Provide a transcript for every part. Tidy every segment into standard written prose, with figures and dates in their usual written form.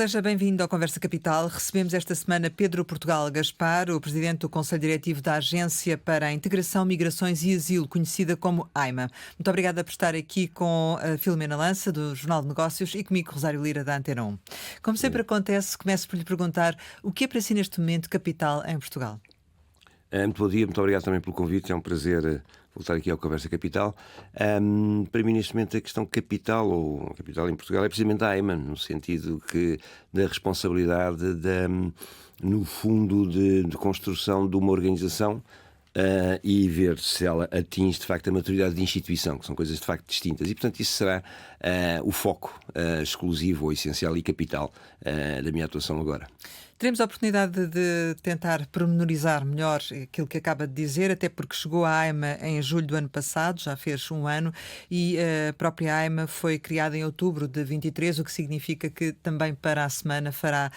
Seja bem-vindo ao Conversa Capital. Recebemos esta semana Pedro Portugal Gaspar, o presidente do Conselho Diretivo da Agência para a Integração, Migrações e Asilo, conhecida como AIMA. Muito obrigada por estar aqui com a Filomena Lança, do Jornal de Negócios, e comigo, Rosário Lira, da Antena 1. Como sempre acontece, começo por lhe perguntar o que é para si neste momento capital em Portugal? Muito bom dia, muito obrigado também pelo convite, é um prazer voltar aqui ao Conversa Capital. Para mim, neste momento, a questão capital, ou capital em Portugal, é precisamente a AIMA, no sentido da responsabilidade, no fundo, de construção de uma organização e ver se ela atinge, de facto, a maturidade de instituição, que são coisas, de facto, distintas. E, portanto, isso será o foco exclusivo, ou essencial e capital da minha atuação agora. Teremos a oportunidade de tentar pormenorizar melhor aquilo que acaba de dizer, até porque chegou a AIMA em julho do ano passado, já fez um ano, e a própria AIMA foi criada em outubro de 23, o que significa que também para a semana fará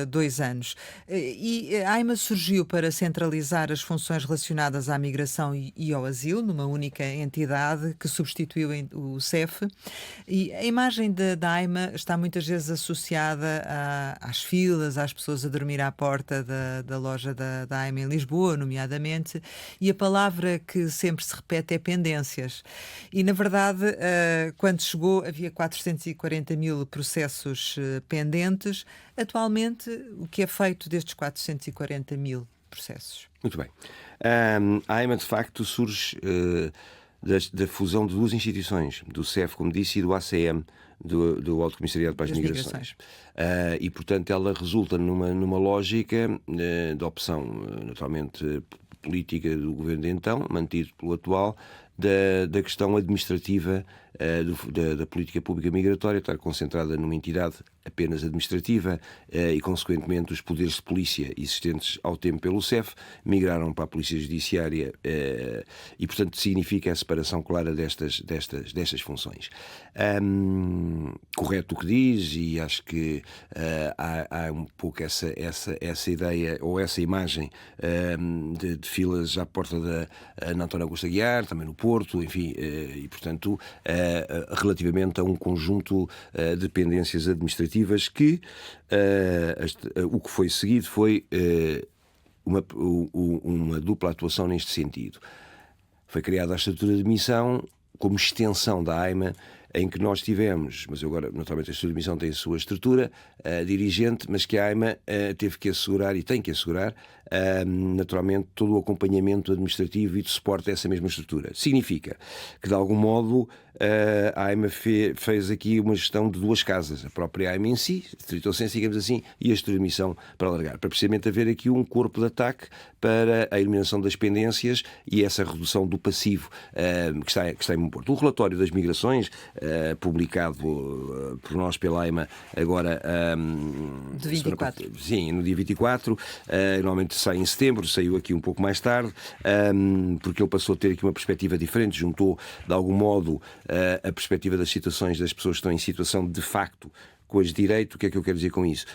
2 anos. E a AIMA surgiu para centralizar as funções relacionadas à migração e ao asilo, numa única entidade que substituiu o CEF. E a imagem da AIMA está muitas vezes associada às filas, às pessoas a dormir à porta da loja da AIMA em Lisboa, nomeadamente, e a palavra que sempre se repete é pendências. E, na verdade, quando chegou, havia 440 mil processos pendentes. Atualmente, o que é feito destes 440 mil processos? Muito bem. A AIMA, de facto, surge da fusão de duas instituições, do CEF, como disse, e do ACM, do Alto Comissariado para as Migrações. E, portanto, ela resulta numa lógica de opção, naturalmente, política do governo de então, mantido pelo atual, da questão administrativa da política pública migratória, estar concentrada numa entidade apenas administrativa e, consequentemente, os poderes de polícia existentes ao tempo pelo CEF migraram para a Polícia Judiciária e, portanto, significa a separação clara destas funções. Correto o que diz, e acho que há um pouco essa ideia ou essa imagem de filas à porta na António Augusto Aguiar, também no Porto, enfim, e, portanto, relativamente a um conjunto de dependências administrativas que o que foi seguido foi uma dupla atuação neste sentido. Foi criada a estrutura de missão como extensão da AIMA, em que nós tivemos, mas agora naturalmente a estrutura de missão tem a sua estrutura dirigente, mas que a AIMA teve que assegurar e tem que assegurar naturalmente todo o acompanhamento administrativo e de suporte a essa mesma estrutura. Significa que de algum modo a AIMA fez aqui uma gestão de duas casas, a própria AIMA em si, estrito senso, digamos assim, e a estrutura de missão para alargar, para precisamente haver aqui um corpo de ataque para a eliminação das pendências e essa redução do passivo que está em Porto. O relatório das migrações publicado por nós pela AIMA agora de 24. Sim, no dia 24, normalmente sai em setembro, saiu aqui um pouco mais tarde, porque ele passou a ter aqui uma perspectiva diferente, juntou de algum modo a perspectiva das situações das pessoas que estão em situação de facto com as de direito. O que é que eu quero dizer com isso?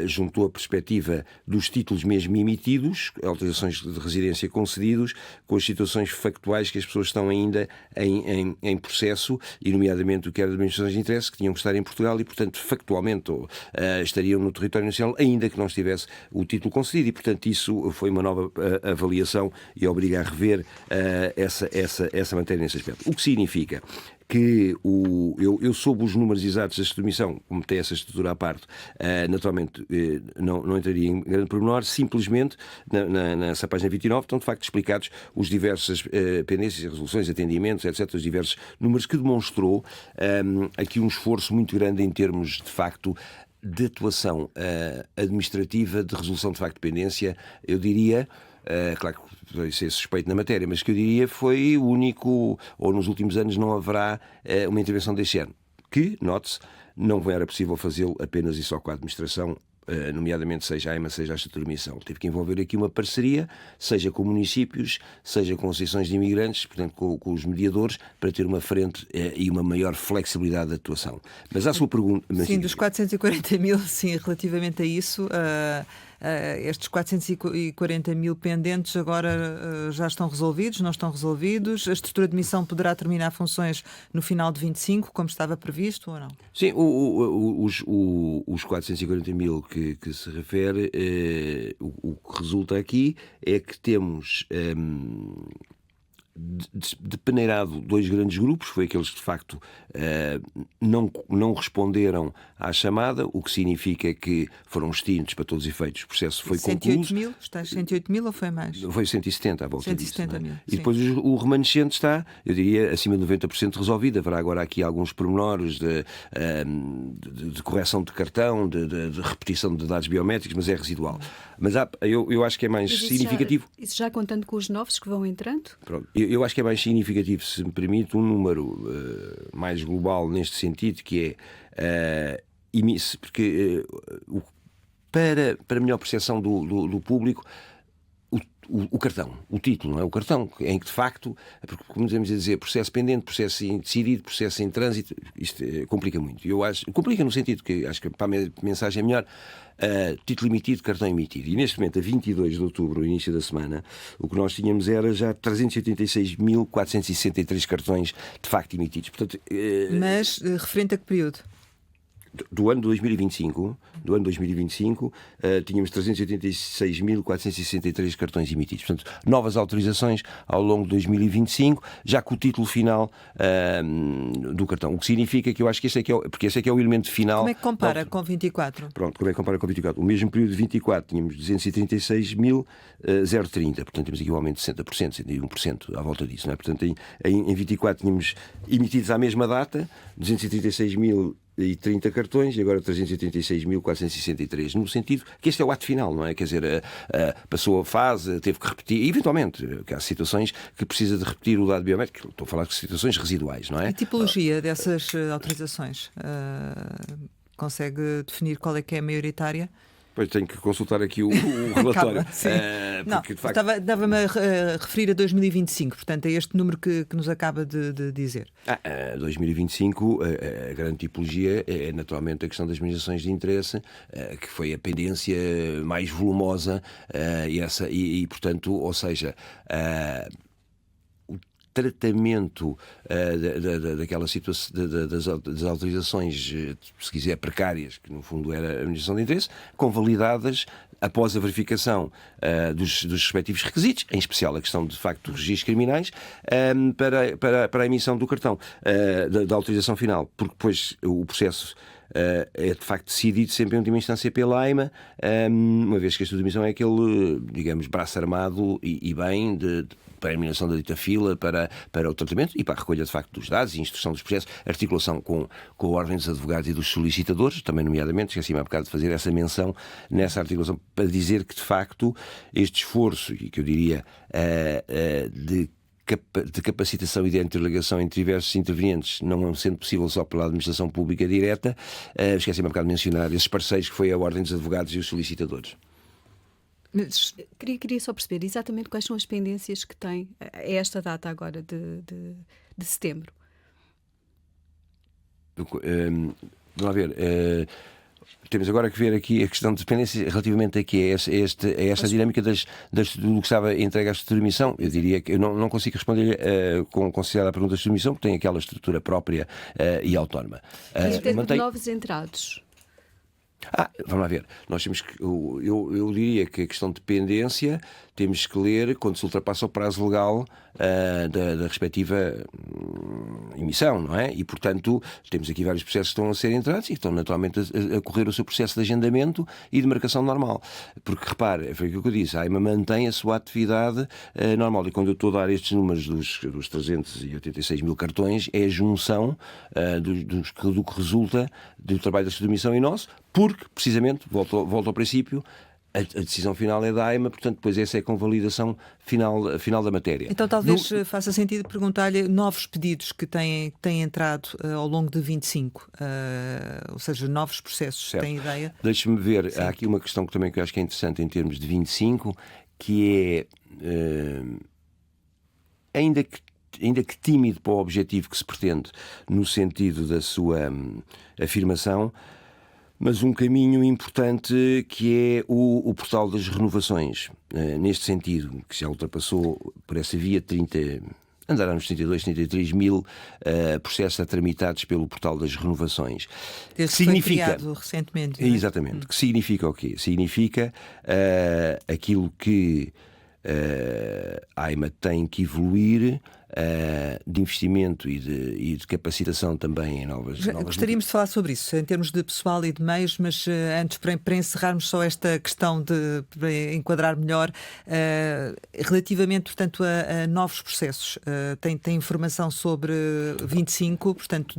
Juntou a perspectiva dos títulos mesmo emitidos, autorizações de residência concedidos, com as situações factuais que as pessoas estão ainda em processo, e nomeadamente o que era de administrações de interesse, que tinham que estar em Portugal e, portanto, factualmente estariam no território nacional, ainda que não estivesse o título concedido, e, portanto, isso foi uma nova avaliação e obriga a rever essa matéria nesse aspecto. O que significa que eu soube os números exatos da submissão, como tem essa estrutura à parte, naturalmente não entraria em grande pormenor, simplesmente nessa página 29 estão de facto explicados os diversas pendências, resoluções, atendimentos, etc., os diversos números, que demonstrou aqui um esforço muito grande em termos de facto de atuação administrativa, de resolução de facto de pendência. Eu diria, claro que vai ser suspeito na matéria, mas que eu diria foi o único, ou nos últimos anos não haverá uma intervenção deste ano, que, note-se, não era possível fazê-lo apenas e só com a administração, nomeadamente seja a AIMA, seja a estrutura de missão. Teve que envolver aqui uma parceria, seja com municípios, seja com associações de imigrantes, portanto com os mediadores, para ter uma frente e uma maior flexibilidade de atuação. Mas à sua pergunta... Sim, dos 440 mil, sim, relativamente a isso... Estes 440 mil pendentes agora já estão resolvidos, não estão resolvidos? A estrutura de missão poderá terminar funções no final de 25, como estava previsto, ou não? Sim, os 440 mil que se refere, o que resulta aqui é que temos depeneirado dois grandes grupos, foi aqueles que de facto não responderam à chamada, o que significa que foram extintos para todos os efeitos. O processo foi 108 concluído. mil? Está 108 mil ou foi mais? Foi 170 à volta 170 disso, mil, não é? sim. E depois o remanescente está, eu diria, acima de 90% resolvido. Haverá agora aqui alguns pormenores de correção de cartão, de repetição de dados biométricos, mas é residual. Mas eu acho que é mais significativo. Isso já contando com os novos que vão entrando? Pronto, eu acho que é mais significativo, se me permite, um número mais global neste sentido, que é porque para melhor percepção do público, o cartão, o título, não é? O cartão, em que de facto, porque como devemos dizer, processo pendente, processo indecidido, processo em trânsito, isto complica muito. Eu acho, complica no sentido que acho que para a mensagem é melhor título emitido, cartão emitido. E neste momento, a 22 de outubro, no início da semana, o que nós tínhamos era já 386.463 cartões de facto emitidos. Portanto, mas referente a que período? Do ano 2025, tínhamos 386.463 cartões emitidos. Portanto, novas autorizações ao longo de 2025, já com o título final do cartão. O que significa que eu acho que porque esse é que é o elemento final. Como é que compara com 24? Pronto, como é que compara com 24? O mesmo período de 24 tínhamos 236.030, portanto temos aqui um aumento de 60%, 61% à volta disso, não é? Portanto, em 24 tínhamos emitidos à mesma data 236.030 cartões e agora 386.463, no sentido que este é o ato final, não é? Quer dizer, passou a fase, teve que repetir, e eventualmente, que há situações que precisa de repetir o dado biométrico, estou a falar de situações residuais, não é? A tipologia dessas autorizações, consegue definir qual é que é a maioritária? Pois tenho que consultar aqui o relatório. Porque, de facto... Estava-me a referir a 2025, portanto, é este número que nos acaba de dizer. 2025, a grande tipologia é naturalmente a questão das manifestações de interesse, que foi a pendência mais volumosa, portanto, ou seja, tratamento daquela situação das autorizações, se quiser, precárias, que no fundo era a manifestação de interesse, convalidadas após a verificação dos respectivos requisitos, em especial a questão de facto dos registros criminais, para a emissão do cartão, da autorização final, porque depois o processo é de facto decidido sempre em última instância pela AIMA, uma vez que a estudo de emissão é aquele, digamos, braço armado e bem para a eliminação da dita fila, para o tratamento e para a recolha de facto dos dados e instrução dos processos, articulação com a ordem dos advogados e dos solicitadores, também nomeadamente, esqueci-me há bocado de fazer essa menção nessa articulação, para dizer que de facto este esforço, e que eu diria de capacitação e de interligação entre diversos intervenientes, não sendo possível só pela administração pública direta, esqueci-me há bocado de mencionar esses parceiros que foi a ordem dos advogados e os solicitadores. Mas queria só perceber exatamente quais são as pendências que tem a esta data agora de setembro. Vamos lá ver. Temos agora que ver aqui a questão de dependência relativamente aqui a esta dinâmica do que estava entregue à estrutura de missão. Eu diria que eu não consigo responder com considerar a pergunta da estrutura de missão, porque tem aquela estrutura própria e autónoma. De novos entrados. Vamos lá ver. Nós temos que. Eu diria que a questão de dependência temos que ler quando se ultrapassa o prazo legal da respectiva emissão, não é? E, portanto, temos aqui vários processos que estão a ser entrados e estão naturalmente a correr o seu processo de agendamento e de marcação normal. Porque, repare, foi aquilo que eu disse, a AIMA mantém a sua atividade normal. E quando eu estou a dar estes números dos 386 mil cartões, é a junção do que resulta do trabalho da estrutura de missão e nosso, porque, precisamente, volto ao princípio, a decisão final é da AIMA, portanto, depois essa é a convalidação final da matéria. Então, talvez faça sentido perguntar-lhe novos pedidos que têm entrado ao longo de 25, ou seja, novos processos, certo. Tem ideia? Deixe-me ver, Sim. Há aqui uma questão que também que eu acho que é interessante em termos de 25, que é, ainda que tímido para o objetivo que se pretende, no sentido da sua afirmação, mas um caminho importante que é o portal das renovações. Neste sentido, que já ultrapassou por essa via 30... Andará nos 32, 33 mil processos tramitados pelo portal das renovações. Desde que significa... foi criado recentemente. Não é? Exatamente. Que significa o quê? Significa aquilo que a AIMA tem que evoluir de investimento e de capacitação também em novas... Gostaríamos de falar sobre isso, em termos de pessoal e de meios, mas antes, para encerrarmos só esta questão para enquadrar melhor, relativamente, portanto, a novos processos. Tem informação sobre 25, portanto,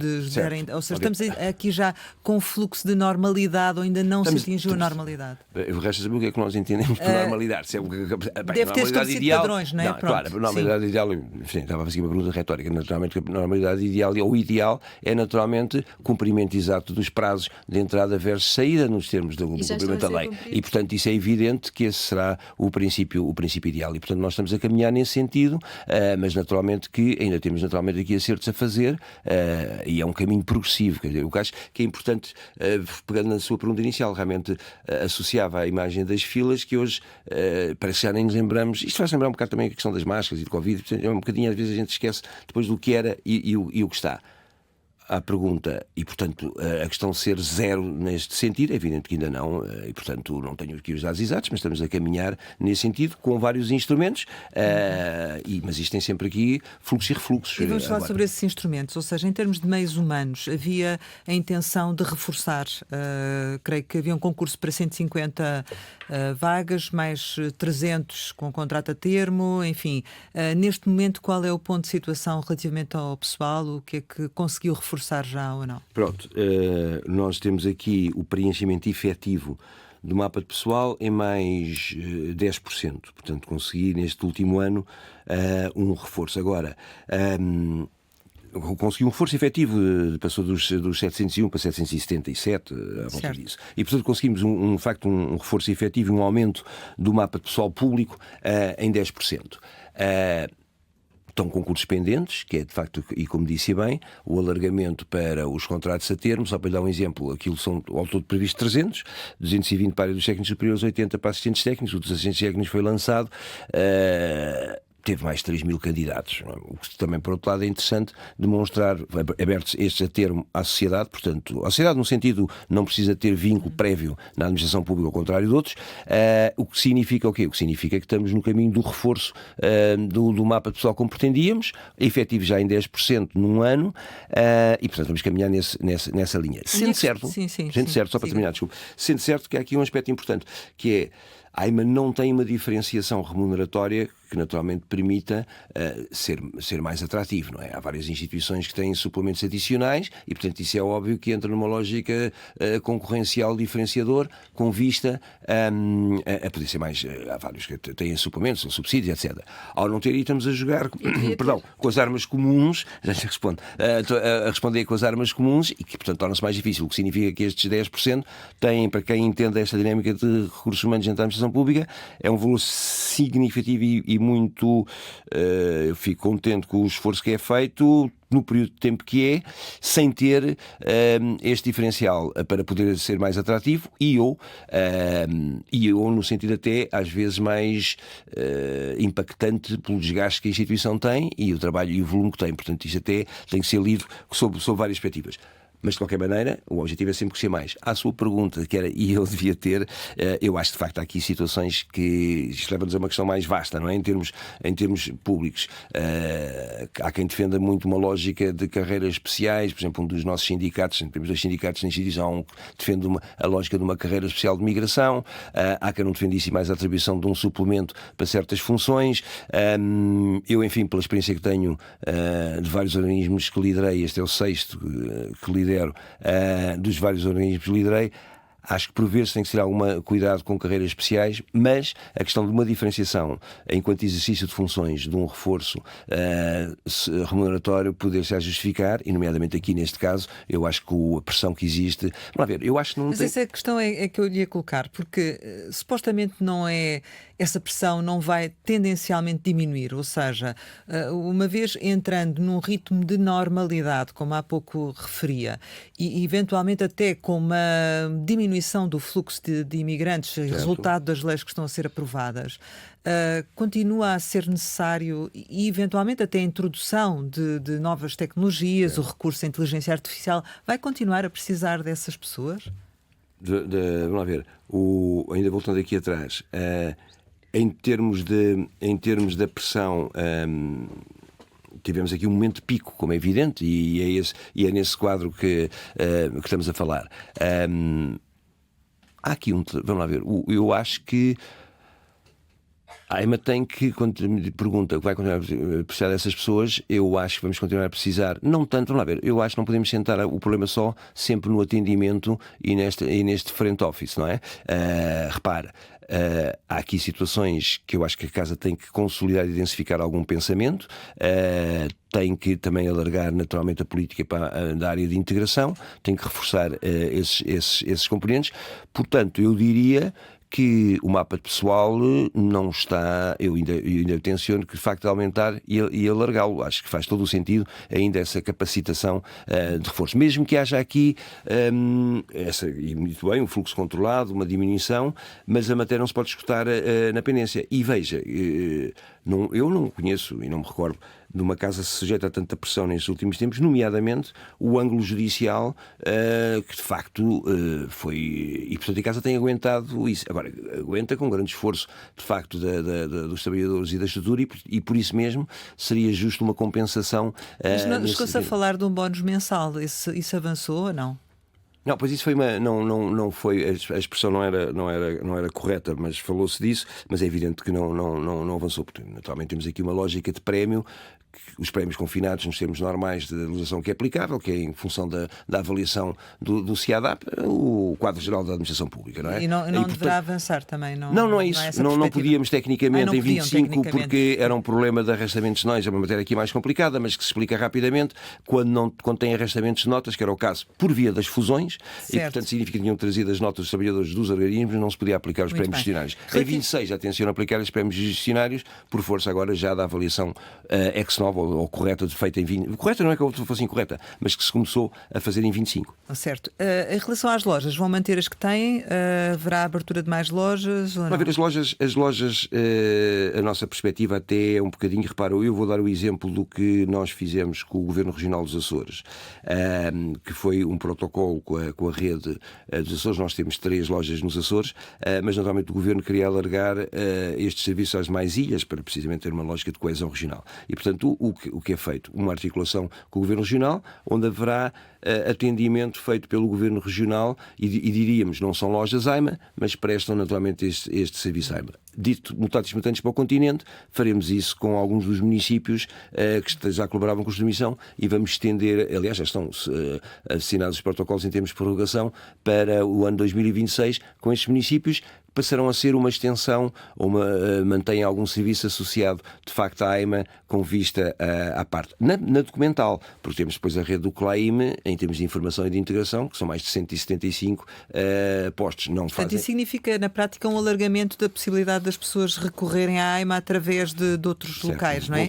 ou seja, estamos aqui já com um fluxo de normalidade ou ainda não se atingiu a normalidade? O resto saber o que é que nós entendemos por normalidade. Deve ter estabelecido padrões, não é? Não, claro, a normalidade ideal, enfim, estava a fazer uma pergunta retórica. Naturalmente, a normalidade ideal, ou o ideal, é naturalmente cumprimento exato dos prazos de entrada versus saída nos termos do cumprimento da lei. E, portanto, isso é evidente que esse será o princípio ideal. E, portanto, nós estamos a caminhar nesse sentido, mas naturalmente que ainda temos naturalmente aqui acertos a fazer, e é um caminho progressivo. Quer dizer, o que acho que é importante, pegando na sua pergunta inicial, realmente associava à imagem das filas, que hoje parece que já nem nos lembramos. Isto faz lembrar um bocado também a questão das máscaras e de Covid. Portanto, é um bocadinho, às vezes a gente esquece depois do que era e o que está. À pergunta, e portanto a questão de ser zero neste sentido, é evidente que ainda não, e portanto não tenho aqui os dados exatos, mas estamos a caminhar nesse sentido com vários instrumentos, mas isto tem sempre aqui fluxos e refluxos. E vamos falar sobre esses instrumentos, ou seja, em termos de meios humanos, havia a intenção de reforçar, creio que havia um concurso para 150 vagas, mais 300 com contrato a termo, enfim. Neste momento, qual é o ponto de situação relativamente ao pessoal? O que é que conseguiu reforçar já ou não? Pronto, nós temos aqui o preenchimento efetivo do mapa de pessoal em mais 10%. Portanto, consegui neste último ano um reforço. Agora, consegui um reforço efetivo, passou dos 701 para 777, à volta disso. E, portanto, conseguimos um reforço efetivo, um aumento do mapa de pessoal público em 10%. Estão concursos pendentes, que é de facto, e como disse bem, o alargamento para os contratos a termo. Só para lhe dar um exemplo, aquilo são ao todo previsto 300, 220 para a área dos técnicos superiores, 80 para assistentes técnicos. O dos assistentes técnicos foi lançado, teve mais de 3 mil candidatos, o que também, por outro lado, é interessante demonstrar, abertos estes a termo à sociedade, portanto, a sociedade no sentido não precisa ter vínculo prévio na administração pública, ao contrário de outros, o que significa o quê? O que significa que estamos no caminho do reforço do mapa de pessoal como pretendíamos, efetivo já em 10% num ano, e portanto vamos caminhar nessa linha. Sendo certo, só para terminar, desculpe, sendo certo que há aqui um aspecto importante, que é a AIMA não tem uma diferenciação remuneratória que naturalmente permita ser mais atrativo, não é? Há várias instituições que têm suplementos adicionais e, portanto, isso é óbvio que entra numa lógica concorrencial diferenciador com vista a poder ser mais... há vários que têm suplementos, subsídios, etc. Ao não ter, estamos a jogar com as armas comuns, já te respondo, a responder com as armas comuns e que, portanto, torna-se mais difícil, o que significa que estes 10% têm, para quem entende esta dinâmica de recursos humanos dentro da administração pública, é um valor significativo e muito... eu fico contente com o esforço que é feito no período de tempo que é, sem ter este diferencial para poder ser mais atrativo e eu no sentido até às vezes mais impactante pelo desgaste que a instituição tem e o trabalho e o volume que tem. Portanto, isto até tem que ser lido sob várias perspectivas. Mas, de qualquer maneira, o objetivo é sempre crescer mais. À sua pergunta, que era, e eu devia ter, eu acho que, de facto, há aqui situações que isto leva-nos a uma questão mais vasta, não é? Em termos públicos. Há quem defenda muito uma lógica de carreiras especiais, por exemplo, um dos nossos sindicatos, temos 2 sindicatos na instituição, um que defende a lógica de uma carreira especial de migração, há quem não defenda isso e mais a atribuição de um suplemento para certas funções. Eu, enfim, pela experiência que tenho de vários organismos que liderei, este é o 6º que lidero, dos vários organismos que liderei, Acho que por vezes tem que ser algum cuidado com carreiras especiais, mas a questão de uma diferenciação enquanto exercício de funções de um reforço remuneratório poder-se a justificar, e nomeadamente aqui neste caso, eu acho que a pressão que existe... Vamos lá ver, eu acho que não Mas tem... essa questão é que eu lhe ia colocar, porque supostamente não é, essa pressão não vai tendencialmente diminuir, ou seja, uma vez entrando num ritmo de normalidade, como há pouco referia, e eventualmente até com uma diminuição do fluxo de imigrantes, resultado das leis que estão a ser aprovadas, continua a ser necessário e eventualmente até a introdução de novas tecnologias, o recurso à inteligência artificial, vai continuar a precisar dessas pessoas? Vamos lá ver, ainda voltando aqui atrás, em termos da pressão, tivemos aqui um momento de pico, como é evidente, e é nesse quadro que estamos a falar. Há aqui vamos lá ver, eu acho que a AIMA tem que, quando me pergunta que vai continuar a precisar dessas pessoas, eu acho que vamos continuar a precisar. Não tanto, vamos lá ver, eu acho que não podemos sentar o problema só sempre no atendimento e neste front office, não é? Repara, há aqui situações que eu acho que a Casa tem que consolidar e densificar algum pensamento, tem que também alargar naturalmente a política da área de integração, tem que reforçar esses componentes. Portanto, eu diria que o mapa pessoal não está, eu ainda tenciono que de facto aumentar e alargá-lo. Acho que faz todo o sentido ainda essa capacitação de reforço. Mesmo que haja aqui, e muito bem, um fluxo controlado, uma diminuição, mas a matéria não se pode escutar na pendência. E veja, eu não conheço e não me recordo de uma casa sujeita a tanta pressão nestes últimos tempos, nomeadamente o ângulo judicial, que de facto foi... E portanto a Casa tem aguentado isso. Agora, aguenta com grande esforço, de facto, dos trabalhadores e da estrutura, e por isso mesmo seria justo uma compensação. Mas não chegou-se a falar de um bónus mensal, isso avançou ou não? Não, pois isso foi não foi, a expressão não era correta, mas falou-se disso, mas é evidente que não avançou, porque naturalmente temos aqui uma lógica de prémio, os prémios confinados nos termos normais de legislação que é aplicável, que é em função da avaliação do CIADAP, o quadro geral da administração pública, não é? E não deverá avançar também, não? Não é isso. Não podíamos tecnicamente em 25, porque era um problema de arrastamentos de notas, é uma matéria aqui mais complicada, mas que se explica rapidamente, quando tem arrastamentos de notas, que era o caso por via das fusões, certo. E portanto significa que tinham trazido as notas dos trabalhadores dos organismos, não se podia aplicar os prémios gestionários. Em 26 já tencionam aplicar os prémios gestionários, por força agora já da avaliação ex-novo ou correta, feita em 20. Correta não é que fosse incorreta, mas que se começou a fazer em 25. Certo. Em relação às lojas, vão manter as que têm? Haverá abertura de mais lojas? Ou não? Vai ver, as lojas, a nossa perspectiva até é um bocadinho, repara, eu vou dar o exemplo do que nós fizemos com o Governo Regional dos Açores, que foi um protocolo com a rede dos Açores. Nós temos 3 lojas nos Açores, mas naturalmente o Governo queria alargar estes serviços às mais ilhas para precisamente ter uma lógica de coesão regional. E portanto o que é feito? Uma articulação com o Governo Regional, onde haverá atendimento feito pelo Governo Regional e diríamos, não são lojas AIMA, mas prestam naturalmente este serviço AIMA. Dito mutatis mutandis para o continente, faremos isso com alguns dos municípios que já colaboravam com a Comissão e vamos estender, aliás, já estão assinados os protocolos em termos de prorrogação para o ano 2026 com estes municípios, passarão a ser uma extensão ou mantém algum serviço associado de facto à AIMA com vista à parte. Na documental, porque temos depois a rede do CLAIM em termos de informação e de integração, que são mais de 175 postos. Portanto, isso significa na prática um alargamento da possibilidade das pessoas recorrerem à AIMA através de outros locais, não é?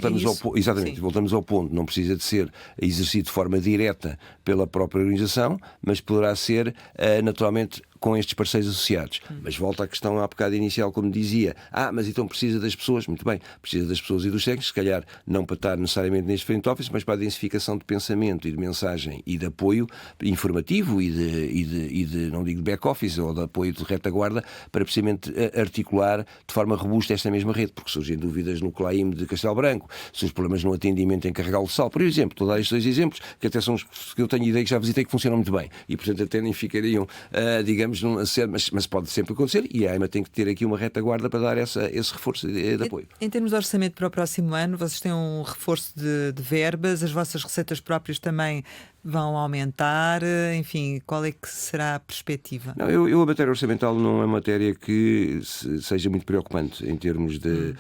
Exatamente, voltamos ao ponto. Não precisa de ser exercido de forma direta pela própria organização, mas poderá ser naturalmente com estes parceiros associados. Mas volta à questão há bocado inicial, como dizia. Mas então precisa das pessoas. Muito bem, precisa das pessoas e dos técnicos, se calhar não para estar necessariamente neste front office, mas para a densificação de pensamento e de mensagem e de apoio informativo e de não digo de back-office ou de apoio de retaguarda, para precisamente articular de forma robusta esta mesma rede, porque surgem dúvidas no CLAIM de Castelo Branco, surgem problemas no atendimento em Carregal do Sal, por exemplo. Estou a dar estes 2 exemplos, que até são os que eu tenho ideia que já visitei que funcionam muito bem. E, portanto, até nem ficariam, digamos, mas pode sempre acontecer e a AIMA tem que ter aqui uma retaguarda para dar esse reforço de apoio. Em termos de orçamento para o próximo ano, vocês têm um reforço de verbas, as vossas receitas próprias também vão aumentar? Enfim, qual é que será a perspectiva? Não, a matéria orçamental não é matéria que seja muito preocupante em termos de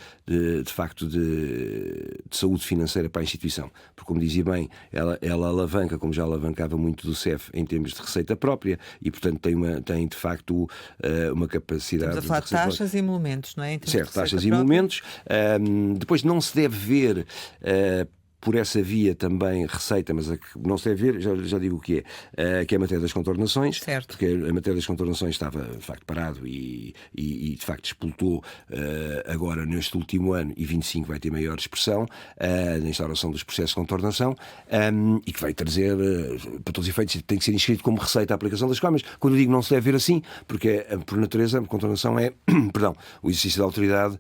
facto de saúde financeira para a instituição, porque, como dizia bem, ela alavanca, como já alavancava muito do CEF em termos de receita própria, e portanto tem de facto uma capacidade. Estamos a falar de taxas e emolumentos, não é? Certo, taxas e emolumentos. Depois não se deve ver por essa via também receita, mas a que não se deve ver, já digo o que é a matéria das contornações, certo. Porque a matéria das contornações estava de facto parado e de facto explotou agora neste último ano, e 25 vai ter maior expressão na instauração dos processos de contornação, e que vai trazer, para todos os efeitos, tem que ser inscrito como receita a aplicação das coisas. Quando eu digo não se deve ver assim, porque por natureza a contornação é perdão, o exercício da autoridade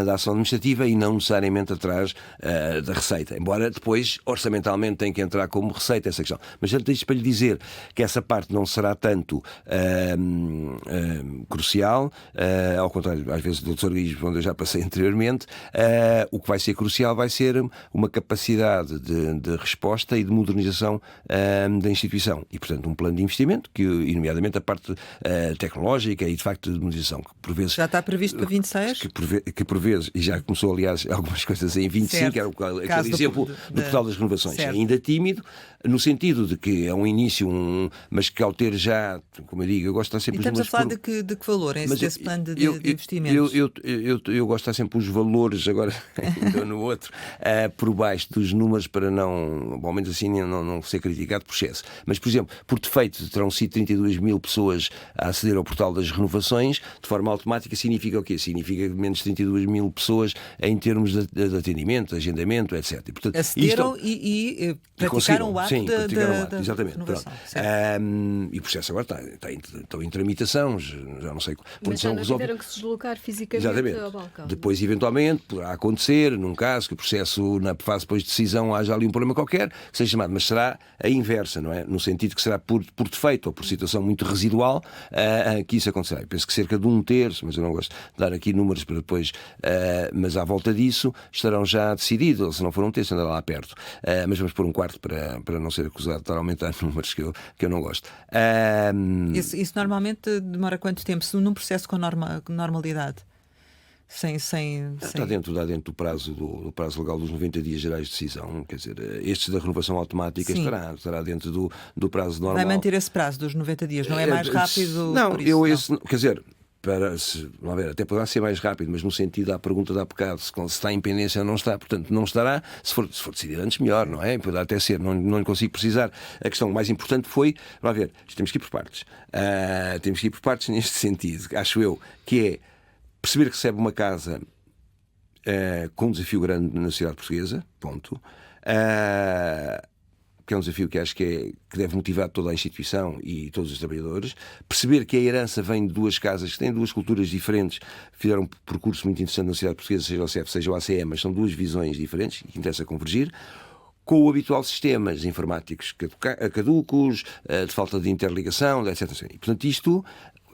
da ação administrativa e não necessariamente atrás da receita, embora depois orçamentalmente tem que entrar como receita essa questão. Mas antes disso, para lhe dizer que essa parte não será tanto crucial, ao contrário, às vezes do autorismo, onde eu já passei anteriormente, o que vai ser crucial vai ser uma capacidade de resposta e de modernização da instituição. E, portanto, um plano de investimento, e nomeadamente a parte tecnológica e, de facto, de modernização, que por vezes... Já está previsto para 26? Que por vezes, e já começou, aliás, algumas coisas em 25, que era aquele exemplo do Portal das Renovações. Certo. Ainda tímido, no sentido de que é um início, mas que ao ter já, como eu digo, eu gosto de estar sempre... E estamos a falar de que valor é esse plano de investimentos? Eu gosto de estar sempre os valores, agora ainda no outro, por baixo dos números, para não, ao menos assim, não ser criticado por excesso. Mas, por exemplo, por defeito, terão sido 32 mil pessoas a aceder ao Portal das Renovações, de forma automática. Significa o quê? Significa menos 32 mil pessoas em termos de atendimento, de agendamento, etc. E, portanto, acederam e praticaram o ato da exatamente. renovação. E o processo agora estão em tramitação, já não sei quando mas são já não resolvidos. tiveram que se deslocar fisicamente Exatamente. ao balcão. Depois, eventualmente, poderá acontecer, num caso que o processo, na fase depois de decisão, haja ali um problema qualquer, que seja chamado, mas será a inversa, não é? No sentido que será por defeito ou por situação muito residual que isso acontecerá. Eu penso que cerca de 1/3, mas eu não gosto de dar aqui números para depois, mas à volta disso estarão já decididos, ou se não for 1/3, andará lá perto. Mas vamos pôr 1/4 para não ser acusado de estar a aumentar números que eu não gosto. Isso normalmente demora quanto tempo? Se num processo com normalidade? Está dentro do prazo legal dos 90 dias gerais de decisão. Quer dizer, estes da renovação automática estará dentro do prazo normal. Vai manter esse prazo dos 90 dias, não é mais rápido? Não, por isso, quer dizer, até poderá ser mais rápido, mas no sentido da pergunta de há bocado, se está em pendência ou não está, portanto não estará. Se for decidido antes, melhor, não é? Poderá até ser, não lhe consigo precisar. A questão mais importante foi, temos que ir por partes. Temos que ir por partes neste sentido, acho eu, que é perceber que recebe uma casa com um desafio grande na sociedade portuguesa, ponto. Que é um desafio que acho que deve motivar toda a instituição e todos os trabalhadores. Perceber que a herança vem de duas casas que têm duas culturas diferentes, fizeram um percurso muito interessante na sociedade portuguesa, seja o CEF, seja o ACM, mas são duas visões diferentes e que interessa convergir, com o habitual sistemas informáticos caducos, de falta de interligação, etc. E, portanto, isto...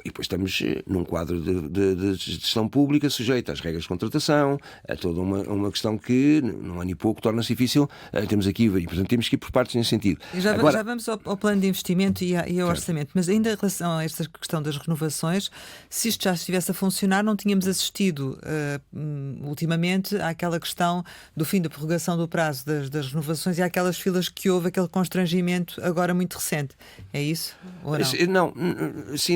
E depois estamos num quadro de gestão pública sujeito às regras de contratação, a toda uma questão que, num ano e pouco, torna-se difícil. Temos aqui, e portanto temos que ir por partes nesse sentido. Já vamos ao plano de investimento e ao orçamento, mas ainda em relação a esta questão das renovações, se isto já estivesse a funcionar, não tínhamos assistido ultimamente àquela questão do fim da prorrogação do prazo das renovações e àquelas filas que houve, aquele constrangimento agora muito recente. É isso? Ou não?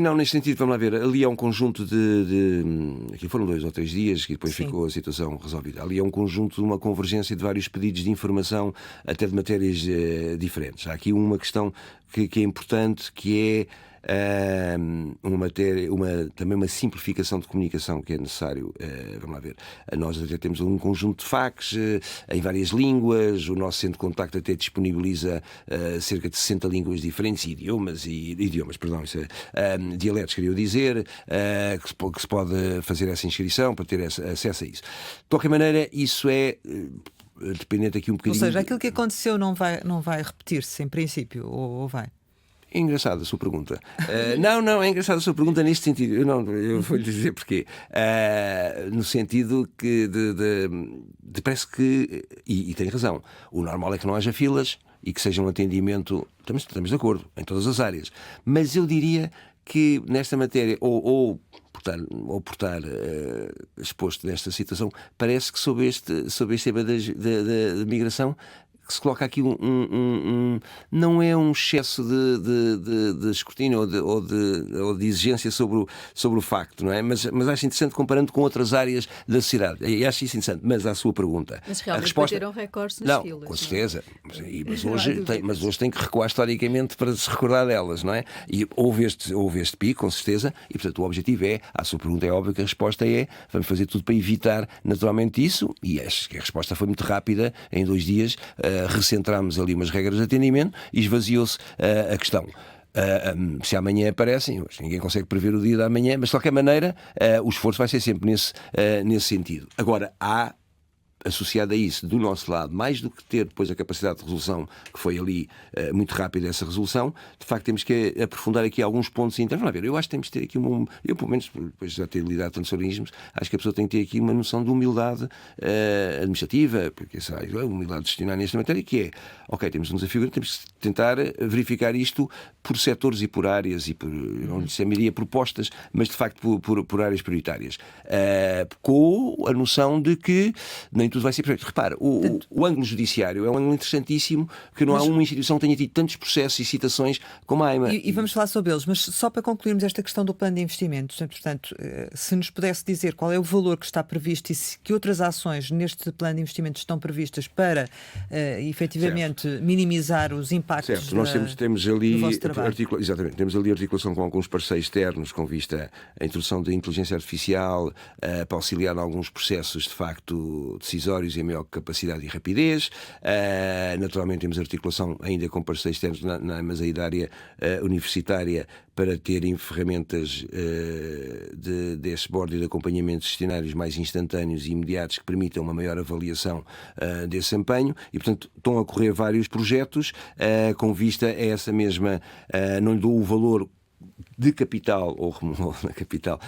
Não, neste sentido. Vamos lá ver, ali há um conjunto aqui foram 2 ou 3 dias que depois ficou a situação resolvida. Ali há um conjunto de uma convergência de vários pedidos de informação, até de matérias diferentes. Há aqui uma questão que é importante, que é também uma simplificação de comunicação que é necessário. Vamos lá ver, nós até temos um conjunto de facs em várias línguas, o nosso centro de contacto até disponibiliza cerca de 60 línguas diferentes, dialetos, queria dizer, que se pode fazer essa inscrição para ter acesso a isso. De qualquer maneira, isso é dependente aqui um bocadinho. Ou seja, aquilo que aconteceu não vai repetir-se, em princípio, ou vai? É engraçada a sua pergunta. Não, é engraçada a sua pergunta neste sentido. Eu vou-lhe dizer porquê. No sentido que parece que, e tem razão, o normal é que não haja filas, e que seja um atendimento, estamos de acordo, em todas as áreas. Mas eu diria que nesta matéria, ou por estar exposto nesta situação, parece que sobre este tema da migração, que se coloca aqui não é um excesso de escrutínio ou de exigência sobre o facto, não é? Mas acho interessante comparando com outras áreas da sociedade. E acho isso interessante. Mas à sua pergunta, mas realmente a resposta... bateram recordes nas filas. Com certeza. Mas hoje tem que recuar historicamente para se recordar delas, não é? E houve este pico, com certeza, e portanto o objetivo à sua pergunta é óbvio que a resposta vamos fazer tudo para evitar naturalmente isso, e acho que a resposta foi muito rápida, em 2 dias, recentramos ali umas regras de atendimento e esvaziou-se a questão. Se amanhã aparecem, ninguém consegue prever o dia da manhã, mas de qualquer maneira o esforço vai ser sempre nesse sentido. Agora, há associado a isso, do nosso lado, mais do que ter depois a capacidade de resolução, que foi ali muito rápida essa resolução, de facto temos que aprofundar aqui alguns pontos internos. Vamos ver, eu acho que temos de ter aqui eu pelo menos, depois de já ter lidado tantos organismos, acho que a pessoa tem que ter aqui uma noção de humildade administrativa, porque sabe, a humildade de gestionar nesta matéria, que é, ok, temos um desafio grande, temos que tentar verificar isto por setores e por áreas, e por, não chamaria propostas, mas de facto por áreas prioritárias. Com a noção de que nem tudo vai ser perfeito. Repara, o ângulo judiciário é um ângulo interessantíssimo, que não há uma instituição que tenha tido tantos processos e citações como a AIMA. E vamos falar sobre eles, mas só para concluirmos esta questão do plano de investimentos, portanto, se nos pudesse dizer qual é o valor que está previsto e que outras ações neste plano de investimentos estão previstas para, efetivamente, minimizar os impactos. Certo, nós temos ali exatamente, temos ali articulação com alguns parceiros externos, com vista à introdução da inteligência artificial, para auxiliar em alguns processos, de facto, decisórios e a maior capacidade e rapidez. Naturalmente temos articulação ainda com parceiros externos mas aí da área universitária, para terem ferramentas de dashboard e de acompanhamento de gestionários mais instantâneos e imediatos que permitam uma maior avaliação desse empenho, e portanto estão a correr vários projetos com vista a essa mesma, não lhe dou o valor de capital ou na capital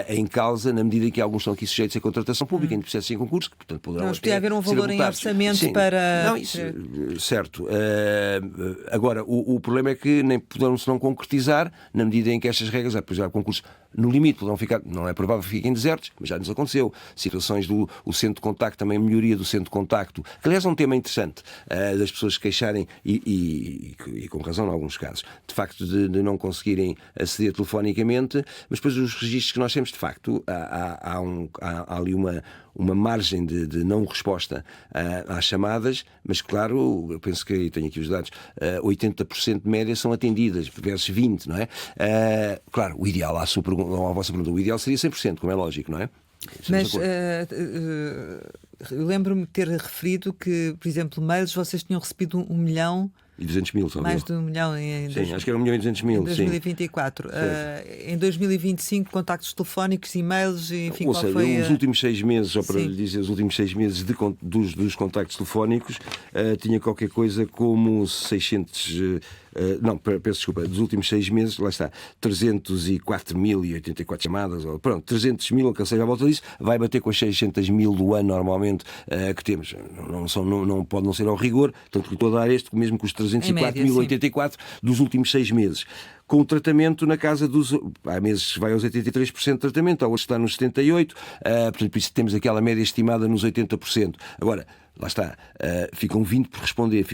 em causa, na medida em que alguns estão aqui sujeitos à contratação pública em processos em concurso, que portanto poderão não, podia haver um valor em orçamento. Sim, para... Não, isso, certo. Agora, o problema é que nem poderão-se não concretizar na medida em que estas regras, apesar do concurso, no limite, poderão ficar, não é provável que fiquem desertos, mas já nos aconteceu. Situações do centro de contacto, também a melhoria do centro de contacto, que aliás é um tema interessante, das pessoas se queixarem, e com razão em alguns casos, de facto de não conseguirem aceder telefonicamente, mas depois os registros que nós temos, de facto, há ali uma margem de não resposta às chamadas, mas claro, eu penso que tenho aqui os dados, 80% de média são atendidas, versus 20%, não é? Claro, o ideal, à vossa pergunta, o ideal seria 100%, como é lógico, não é? Mas eu lembro-me de ter referido que, por exemplo, mails, vocês tinham recebido 1 milhão. E 200 mil, mais de 1 milhão acho que era 1 milhão e 200 mil. Em 2024. Em 2025, contactos telefónicos, e-mails, enfim, ou seja, foi... os últimos 6 meses, só para lhe dizer, os últimos 6 meses dos contactos telefónicos, tinha qualquer coisa como 600... peço desculpa, dos últimos 6 meses, lá está, 304.084 chamadas, ou pronto, 300 mil, que seja à volta disso, vai bater com as 600 mil do ano normalmente que temos. Não pode não ser ao rigor, tanto que estou a dar mesmo com os 304.084 dos últimos 6 meses. Com o tratamento na casa dos... Há meses vai aos 83% de tratamento, há outros está nos 78%, portanto, por isso temos aquela média estimada nos 80%. Agora, lá está, ficam 20 por responder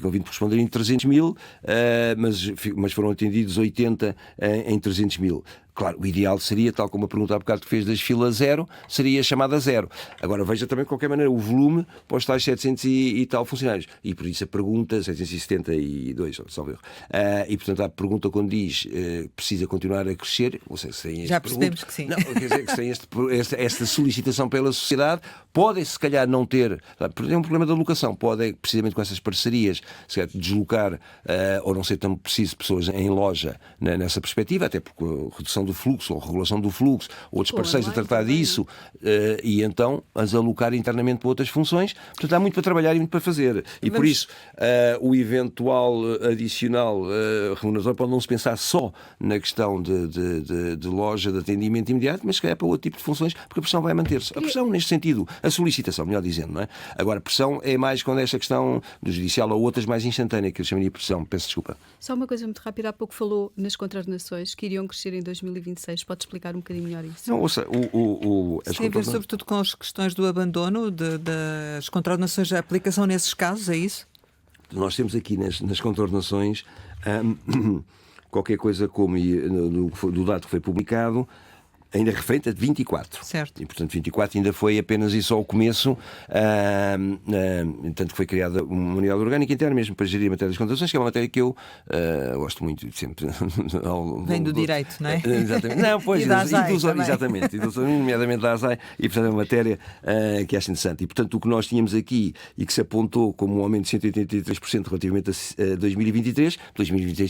em 300 mil, mas foram atendidos 80 em 300 mil. Claro, o ideal seria, tal como a pergunta há bocado que fez das filas zero, seria a chamada zero. Agora veja também, de qualquer maneira, o volume para os tais 700 e tal funcionários. E por isso a pergunta, 772, salvo erro. E portanto a pergunta quando diz precisa continuar a crescer, ou seja, se tem já percebemos que sim. Não, quer dizer que se tem esta solicitação pela sociedade, podem se calhar não ter, porque é um problema da locação, podem precisamente com essas parcerias deslocar ou não ser tão preciso pessoas em loja nessa perspectiva, até porque a redução do fluxo, ou regulação do fluxo, outros parceiros a tratar disso, e então as alocar internamente para outras funções. Portanto, há muito para trabalhar e muito para fazer. E por isso, o eventual adicional remuneratório pode não se pensar só na questão de loja, de atendimento imediato, mas se calhar para outro tipo de funções, porque a pressão vai manter-se. A pressão, neste sentido, a solicitação, melhor dizendo, não é? Agora, a pressão é mais quando esta questão do judicial ou outras mais instantânea, que eu chamaria de pressão. Peço desculpa. Só uma coisa muito rápida, há pouco falou nas contraordenações que iriam crescer em 2026. Pode explicar um bocadinho melhor isso? Não, ouça, Tem a ver sobretudo com as questões do abandono, das contraordenações, a aplicação nesses casos, é isso? nós temos aqui nas contraordenações qualquer coisa como do dado que foi publicado, ainda referente a 24. Certo. E, portanto, 24 ainda foi apenas isso ao começo. Tanto que foi criada uma unidade orgânica interna mesmo para gerir a matéria das contratações, que é uma matéria que eu gosto muito sempre. Vem do direito, não é? Exatamente. Não, pois, e da ASAI exatamente. Nomeadamente da ASAI, e portanto é uma matéria que acho interessante. E portanto o que nós tínhamos aqui e que se apontou como um aumento de 183% relativamente a 2023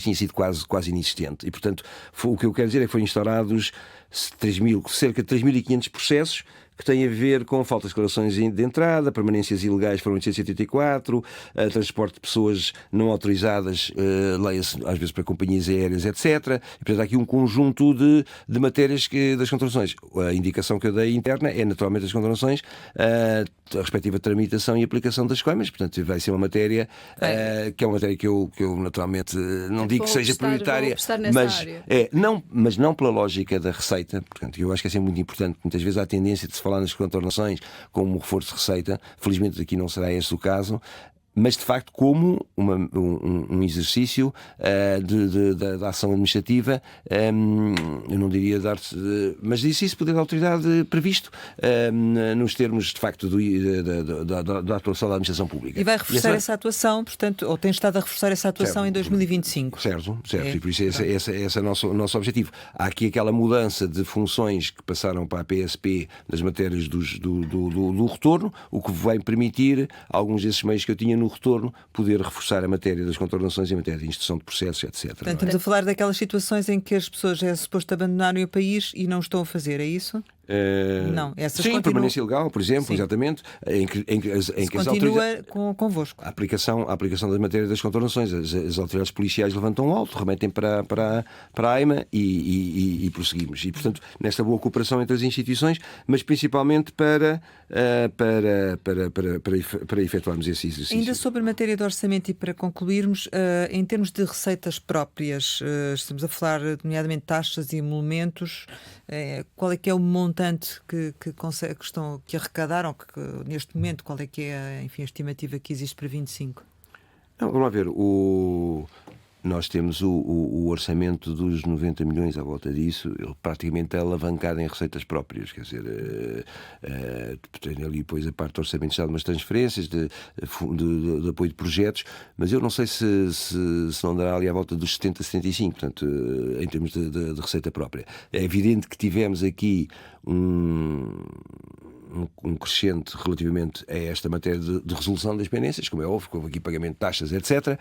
tinha sido quase inexistente. E portanto o que eu quero dizer é que foram instaurados cerca de 3.500 processos que têm a ver com faltas de declarações de entrada, permanências ilegais foram 884, transporte de pessoas não autorizadas, leia-se às vezes para companhias aéreas, etc. E, portanto, há aqui um conjunto de matérias das contratações. A indicação que eu dei interna é naturalmente as contratações, a respectiva tramitação e aplicação das coimas. Portanto, vai ser uma matéria que é uma matéria que eu naturalmente não digo que seja prioritária, mas não pela lógica da receita. Portanto, eu acho que é sempre muito importante. Muitas vezes há a tendência de se falar nas contraordenações como reforço de receita. Felizmente aqui não será esse o caso, mas de facto como um exercício da ação administrativa, eu não diria mas exercício de poder da autoridade previsto nos termos de facto da atuação da administração pública. E vai reforçar essa atuação, portanto, ou tem estado a reforçar essa atuação em 2025. Certo. E por isso esse é o nosso objetivo. Há aqui aquela mudança de funções que passaram para a PSP nas matérias do retorno, o que vai permitir alguns desses meios que eu tinha no retorno poder reforçar a matéria das contraordenações e a matéria de instrução de processos, etc. Portanto, estamos a falar daquelas situações em que as pessoas é suposto abandonarem o país e não estão a fazer, é isso? Não, essas sim, permanência ilegal, por exemplo, sim. Exatamente, em que as continua convosco. A aplicação das matérias das contraordenações, as autoridades policiais levantam alto, remetem para a AIMA e prosseguimos. E, portanto, nesta boa cooperação entre as instituições, mas principalmente para efetuarmos esse exercício. Ainda sobre a matéria de orçamento e para concluirmos, em termos de receitas próprias, estamos a falar nomeadamente de taxas e emolumentos, qual é que é o montante que arrecadaram neste momento? Qual é que é a estimativa que existe para 25? Não, vamos lá ver. Nós temos o orçamento dos 90 milhões à volta disso, ele praticamente é alavancado em receitas próprias, quer dizer, tem ali depois a parte do orçamento de Estado, umas transferências de apoio de projetos, mas eu não sei se não dará ali à volta dos 70, 75, portanto, em termos de receita própria. É evidente que tivemos aqui um crescente relativamente a esta matéria de resolução das pendências, como é óbvio, houve aqui pagamento de taxas, etc.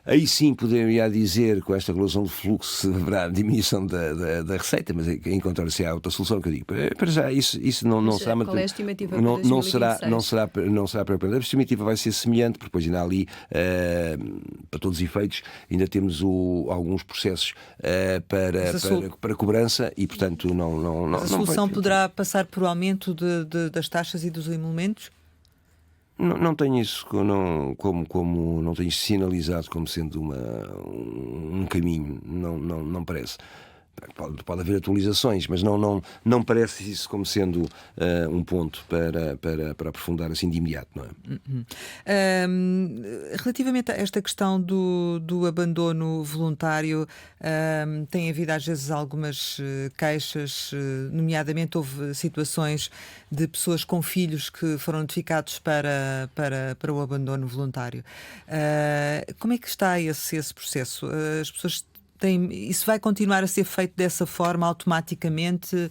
Aí sim poderia dizer, com esta regulação de fluxo, haverá diminuição da receita, mas encontrar-se há outra solução que eu digo. Para já, isso não será... Qual é a estimativa para não será 2026? preocupante. A estimativa vai ser semelhante, porque depois ainda ali, para todos os efeitos, ainda temos alguns processos para cobrança e, portanto, não... A solução poderá passar por aumento das taxas e dos emolumentos? Não tenho isso como não tenho sinalizado como sendo um caminho, não parece. Pode haver atualizações, mas não parece isso como sendo um ponto para aprofundar assim de imediato, não é? Relativamente a esta questão do abandono voluntário, tem havido às vezes algumas queixas, nomeadamente houve situações de pessoas com filhos que foram notificados para o abandono voluntário. Como é que está esse processo? As pessoas isso vai continuar a ser feito dessa forma automaticamente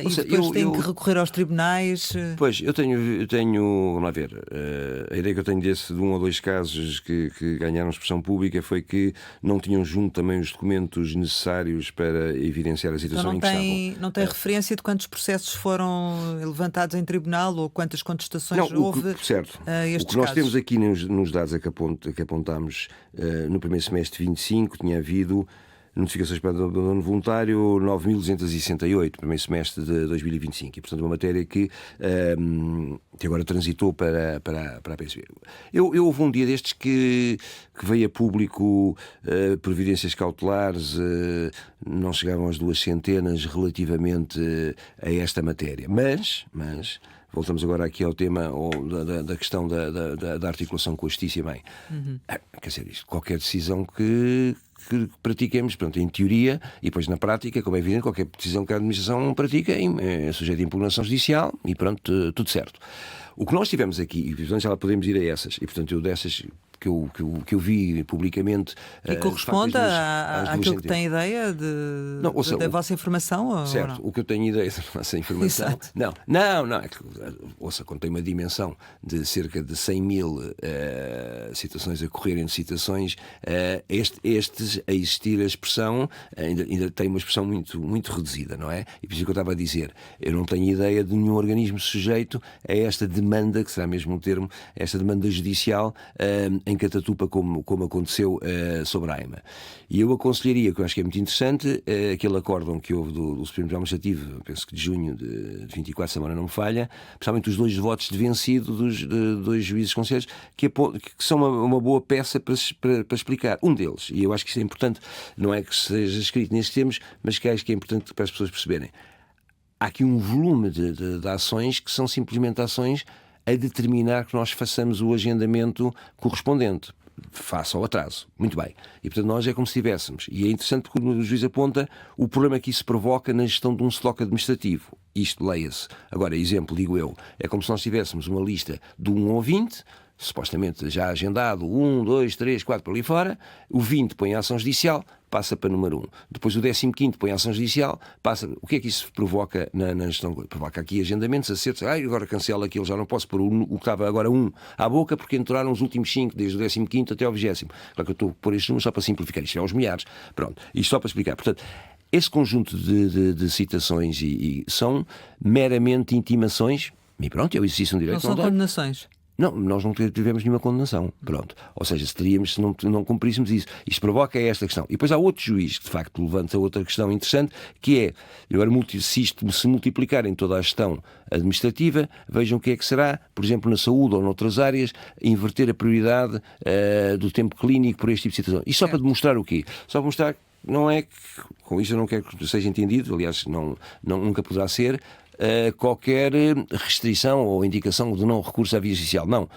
e depois têm que recorrer aos tribunais? Pois, eu tenho vamos lá ver, a ideia que eu tenho de um ou dois casos que ganharam expressão pública foi que não tinham junto também os documentos necessários para evidenciar a situação então em que estavam. Não tem referência de quantos processos foram levantados em tribunal ou quantas contestações houve certo. a estes O que nós casos? temos aqui nos dados que apontámos no primeiro semestre de 25, tinha havido Notificações para abandono voluntário 9.268, primeiro semestre de 2025. E, portanto, uma matéria que agora transitou para a PSP. Eu houve um dia destes que veio a público providências cautelares, não chegavam às 200 relativamente a esta matéria. Mas voltamos agora aqui ao tema da questão da articulação com a justiça e bem. Quer dizer, isto, qualquer decisão que pratiquemos, pronto, em teoria, e depois na prática, como é evidente, qualquer decisão que a administração pratica é sujeita a impugnação judicial e pronto, tudo certo. O que nós tivemos aqui, e portanto já lá podemos ir a essas, e portanto eu dessas que eu vi publicamente... E corresponde àquilo que tem ideia da vossa informação? Certo, o que eu tenho ideia da nossa informação... Exato. Não. Ouça, quando tem uma dimensão de cerca de 100 mil citações a correrem de citações, estes a existir a expressão ainda tem uma expressão muito, muito reduzida, não é? E por isso que eu estava a dizer, eu não tenho ideia de nenhum organismo sujeito a esta demanda, que será mesmo o termo, esta demanda judicial em Catatupa, como aconteceu sobre a AIMA. E eu aconselharia, que eu acho que é muito interessante, aquele acórdão que houve do Supremo Tribunal Administrativo, penso que de junho de 24, se a memória não me falha, principalmente os 2 votos de vencido dos 2 juízes conselheiros, que são uma boa peça para explicar. Um deles, e eu acho que isto é importante, não é que seja escrito nestes termos, mas que acho que é importante para as pessoas perceberem. Há aqui um volume de ações que são simplesmente ações a determinar que nós façamos o agendamento correspondente, face ao atraso. Muito bem. E, portanto, nós é como se tivéssemos. E é interessante porque o juiz aponta o problema que isso provoca na gestão de um estoque administrativo. Isto, leia-se. Agora, exemplo, digo eu, é como se nós tivéssemos uma lista de 1 ao 20, supostamente já agendado, 1, 2, 3, 4 por ali fora, o 20 põe a ação judicial, passa para número 1. Depois o 15º põe a ação judicial, passa... O que é que isso provoca na gestão? Provoca aqui agendamentos, acertos, agora cancela aquilo, já não posso pôr o que estava agora 1 à boca, porque entraram os últimos 5, desde o 15º até ao 20º. Claro que eu estou a pôr estes números só para simplificar, isto é aos milhares. Pronto, isto só para explicar. Portanto, esse conjunto de citações e são meramente intimações, e pronto, é o exercício de um direito. Não são condenações. Não, nós não tivemos nenhuma condenação. Pronto. Ou seja, se não cumpríssemos isso. Isto provoca esta questão. E depois há outro juiz que, de facto, levanta outra questão interessante, que é, agora, se isto se multiplicar em toda a gestão administrativa, vejam o que é que será, por exemplo, na saúde ou noutras áreas, inverter a prioridade do tempo clínico por este tipo de situação. Isto só para demonstrar o quê? Só para mostrar que não é que, com isto eu não quero que seja entendido, aliás, nunca poderá ser, qualquer restrição ou indicação de não recurso à via judicial. Não.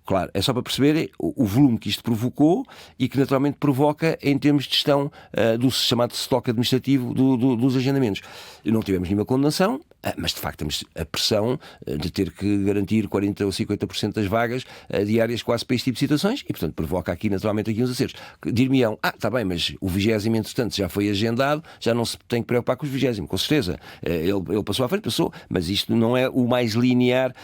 Claro, é só para perceber o volume que isto provocou e que naturalmente provoca em termos de gestão do chamado estoque administrativo dos agendamentos. Não tivemos nenhuma condenação, mas de facto temos a pressão de ter que garantir 40% ou 50% das vagas diárias quase para este tipo de situações e, portanto, provoca aqui naturalmente uns acertos. Dir-me-ão, está bem, mas o 20º, entretanto, já foi agendado, já não se tem que preocupar com os 20º, com certeza. Ele passou à frente, mas isto não é o mais linear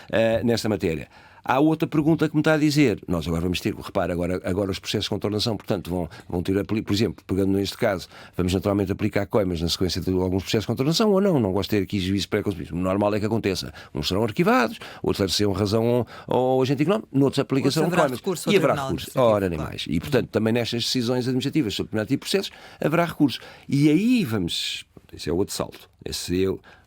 nesta matéria. Há outra pergunta que me está a dizer. Nós agora vamos ter, repara, agora os processos de contornação, portanto, vão ter, por exemplo, pegando neste caso, vamos naturalmente aplicar coimas na sequência de alguns processos de contornação ou não. Não gosto de ter aqui juízo pré-concebido. O normal é que aconteça. Uns serão arquivados, outros serão razão ao agente económico, noutros aplicação de coimas. E haverá recurso. Ora, nem mais. E, portanto, também nestas decisões administrativas sobre determinado tipo de processos, haverá recurso. E aí vamos... Esse é o outro salto.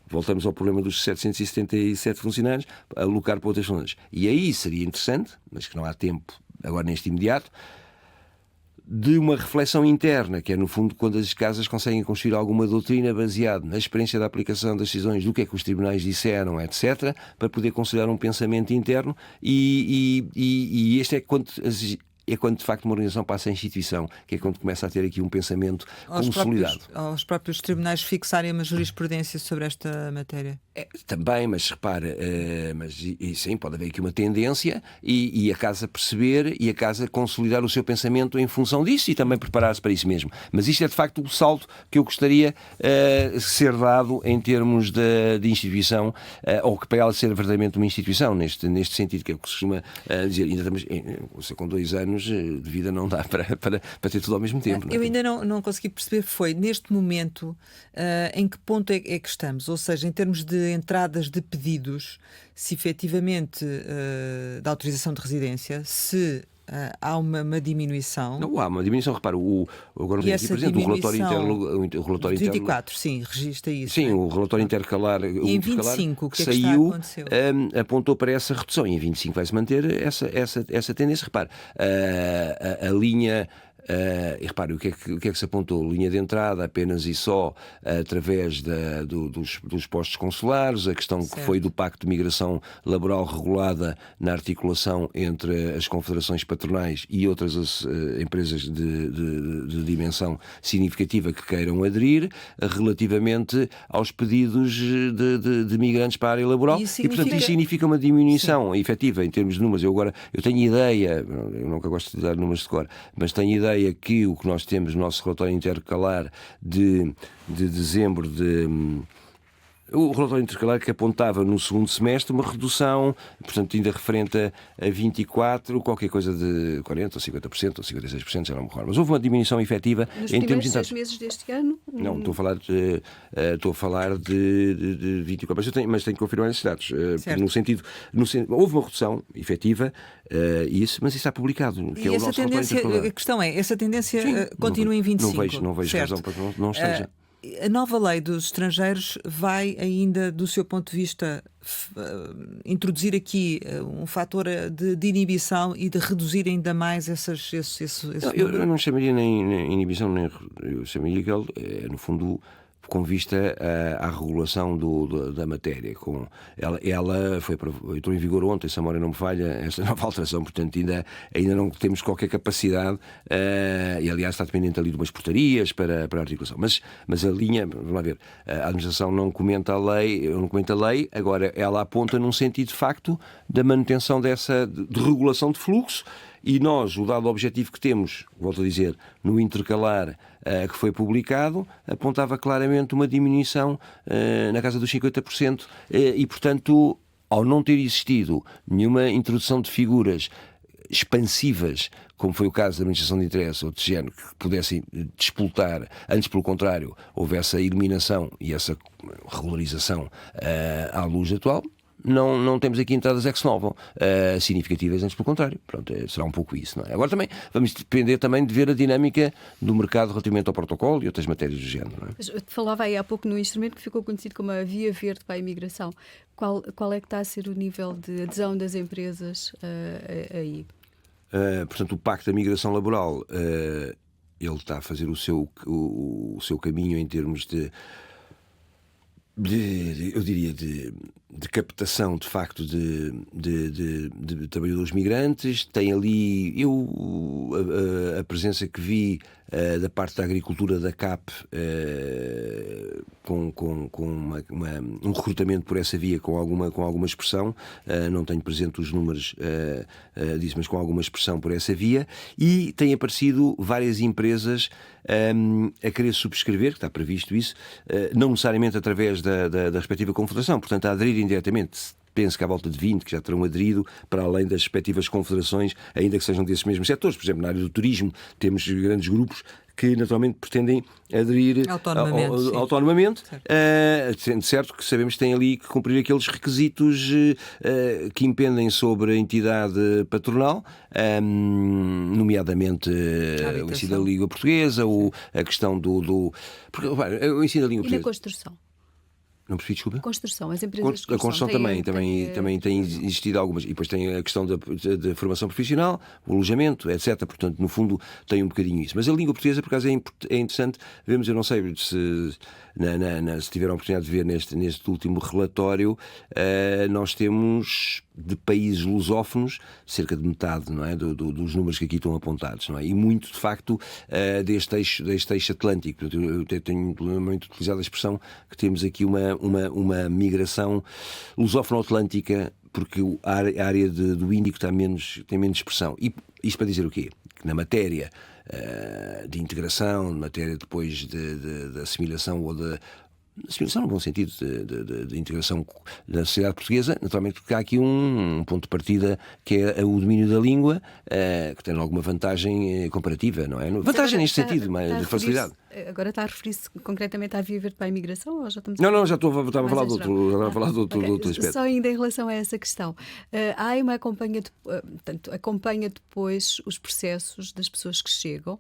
Voltamos ao problema dos 777 funcionários, alocar para outras funções. E aí seria interessante, mas que não há tempo agora neste imediato, de uma reflexão interna, que é no fundo quando as casas conseguem construir alguma doutrina baseada na experiência da aplicação das decisões, do que é que os tribunais disseram, etc., para poder considerar um pensamento interno e este é quando de facto uma organização passa a instituição, que é quando começa a ter aqui um pensamento consolidado. Aos próprios tribunais fixarem uma jurisprudência sobre esta matéria? Também, mas repara, sim, pode haver aqui uma tendência e a casa perceber e a casa consolidar o seu pensamento em função disso e também preparar-se para isso mesmo. Mas isto é de facto o salto que eu gostaria ser dado em termos de instituição, ou que para ela ser verdadeiramente uma instituição, neste sentido, que é o que se costuma dizer. Ainda estamos com 2 anos de vida, não dá para ter tudo ao mesmo tempo. Eu ainda não consegui perceber, foi neste momento em que ponto é que estamos, ou seja, em termos de entradas de pedidos, se efetivamente da autorização de residência, se há uma diminuição. Não há uma diminuição, repara, agora não E tenho aqui essa presente, diminuição o relatório 24, sim, registra isso. Sim, né? o relatório intercalar E em 25, o que é que está a saiu, acontecer? apontou para essa redução. E em 25 vai-se manter essa tendência. Repare, a linha... e repare, o que é que se apontou? Linha de entrada apenas e só através dos postos consulares, a questão que foi do Pacto de Migração Laboral regulada na articulação entre as confederações patronais e outras empresas de dimensão significativa que queiram aderir, relativamente aos pedidos de migrantes para a área laboral. E, portanto, isso significa uma diminuição efetiva em termos de números. Eu tenho ideia, eu nunca gosto de dar números de cor, mas tenho ideia que o que nós temos no nosso relatório intercalar de dezembro o relatório intercalar que apontava no segundo semestre uma redução, portanto, ainda referente a 24, qualquer coisa de 40% ou 50% ou 56%, já não me recordo. Mas houve uma diminuição efetiva em termos de... Nos 6 meses deste ano? Não, estou a falar de 24, mas tenho que confirmar esses dados. No sentido, houve uma redução efetiva, mas isso está publicado. Que e é essa tendência, a questão é, essa tendência continua em 25? Não vejo razão para que não esteja. A nova lei dos estrangeiros vai ainda, do seu ponto de vista, introduzir aqui um fator de inibição e de reduzir ainda mais esse eu não chamaria nem inibição, nem eu chamaria que ele, no fundo, com vista à regulação da matéria. Ela entrou em vigor ontem, se a memória não me falha, esta nova alteração, portanto ainda não temos qualquer capacidade, e aliás está dependente ali de umas portarias para a articulação. Mas a linha, vamos lá ver, a administração não comenta a lei, agora ela aponta num sentido de facto da manutenção de regulação de fluxo. E nós, o dado objetivo que temos, volto a dizer, no intercalar que foi publicado, apontava claramente uma diminuição na casa dos 50%. E, portanto, ao não ter existido nenhuma introdução de figuras expansivas, como foi o caso da administração de interesse ou de género, que pudessem despoltar, antes pelo contrário, houve essa eliminação e essa regularização à luz atual, não temos aqui entradas ex novo significativas, antes pelo contrário. Pronto, será um pouco isso, não é? Agora também vamos depender também de ver a dinâmica do mercado relativamente ao protocolo e outras matérias do género, não é? Eu te falava aí há pouco no instrumento que ficou conhecido como a Via Verde para a imigração. Qual é que está a ser o nível de adesão das empresas aí? Portanto, o Pacto da Migração Laboral, ele está a fazer o seu caminho em termos eu diria de captação de facto de trabalhadores migrantes. Tem ali a presença que vi da parte da agricultura da CAP, com um recrutamento por essa via com alguma expressão. Não tenho presente os números disso, mas com alguma expressão por essa via. E tem aparecido várias empresas a querer subscrever, que está previsto isso, não necessariamente através da respectiva confederação, portanto a aderir indiretamente. Penso que há volta de 20 que já terão aderido, para além das respectivas confederações, ainda que sejam desses mesmos setores. Por exemplo, na área do turismo temos grandes grupos que naturalmente pretendem aderir autonomamente, sendo certo que sabemos que têm ali que cumprir aqueles requisitos que impendem sobre a entidade patronal, nomeadamente o ensino da língua portuguesa, a questão porque, o ensino da língua portuguesa. E na construção? Não percebi, desculpa. Construção, as empresas de construção. A construção também tem existido algumas. E depois tem a questão da formação profissional, o alojamento, etc. Portanto, no fundo, tem um bocadinho isso. Mas a língua portuguesa, por acaso, é interessante. Vemos, eu não sei se tiveram a oportunidade de ver neste último relatório, nós temos de países lusófonos cerca de metade, não é, dos números que aqui estão apontados, não é? E muito, de facto, deste eixo atlântico. Eu tenho muito utilizado a expressão que temos aqui uma migração lusófono-atlântica, porque a área do Índico tem menos expressão. E isto para dizer o quê? Que na matéria de integração, na matéria depois de assimilação ou de assimilação no bom sentido de integração da sociedade portuguesa, naturalmente porque há aqui um ponto de partida que é o domínio da língua, que tem alguma vantagem comparativa, não é? Vantagem neste sentido, mas de facilidade. agora está a referir-se concretamente à Via Verde para a imigração ou já estamos Não, estava a falar de Ok. outro aspecto. Só ainda em relação a essa questão. A AIMA acompanha depois os processos das pessoas que chegam,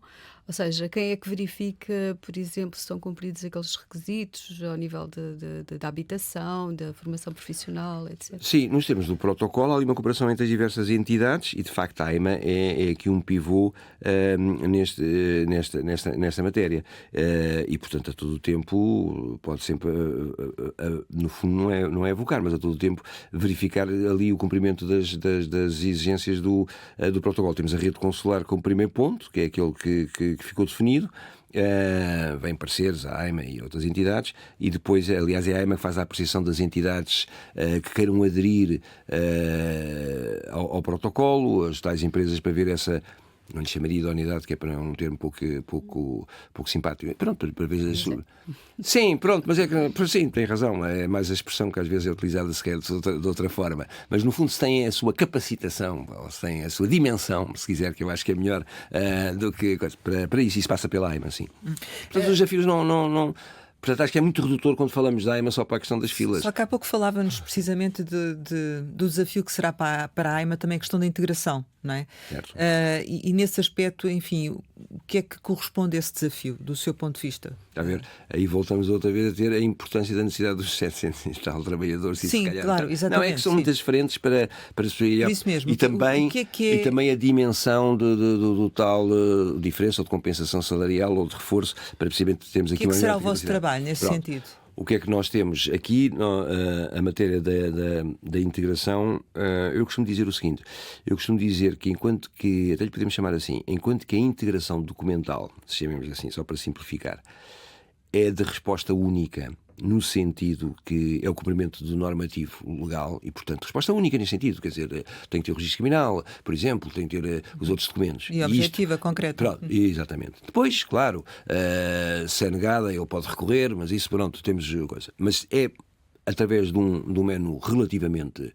ou seja, quem é que verifica, por exemplo, se estão cumpridos aqueles requisitos ao nível da habitação, da formação profissional, etc. Sim, nos termos do protocolo, há ali uma cooperação entre as diversas entidades e, de facto, a AIMA é aqui um pivô nesta matéria. E, portanto, a todo o tempo, pode sempre, no fundo, não é evocar, mas a todo o tempo verificar ali o cumprimento das exigências do protocolo. Temos a rede consular como primeiro ponto, que é aquele que ficou definido. Vêm parceiros, a AIMA e outras entidades, e depois, aliás, é a AIMA que faz a apreciação das entidades que queiram aderir ao protocolo, as tais empresas, para ver essa, não lhe chamaria de idoneidade, que é para um termo pouco simpático. Pronto, para ver as... Sim, pronto, mas é que sim, tem razão, é mais a expressão que às vezes é utilizada sequer de outra forma. Mas no fundo, se tem a sua capacitação, ou se tem a sua dimensão, se quiser, que eu acho que é melhor do que para isso passa pela AIMA, sim. Portanto, os desafios não. Portanto, acho que é muito redutor quando falamos da AIMA só para a questão das filas. Só que há pouco falávamos precisamente do desafio que será para a AIMA também a questão da integração, não é? Certo. E nesse aspecto, enfim, o que é que corresponde a esse desafio, do seu ponto de vista? Está a ver? Aí voltamos outra vez a ter a importância da necessidade dos 700 e tal trabalhadores. Sim, se calhar, claro, exatamente. Não, é que são muitas frentes para Por isso mesmo. E também, o que é... e também a dimensão do tal diferença ou de compensação salarial ou de reforço para precisamente termos aqui O que é que uma será o vosso trabalho nesse sentido? O que é que nós temos aqui, a matéria da integração? Eu costumo dizer o seguinte: eu costumo dizer que enquanto que, até lhe podemos chamar assim, enquanto que a integração documental, se chamemos assim, só para simplificar, é de resposta única, no sentido que é o cumprimento do normativo legal e, portanto, resposta única nesse sentido, quer dizer, tem que ter o registro criminal, por exemplo, tem que ter os outros documentos. E objetiva, concreta. Pronto, exatamente. Depois, claro, se é negada, ele pode recorrer, mas isso, pronto, temos coisa. Mas é através de um menu relativamente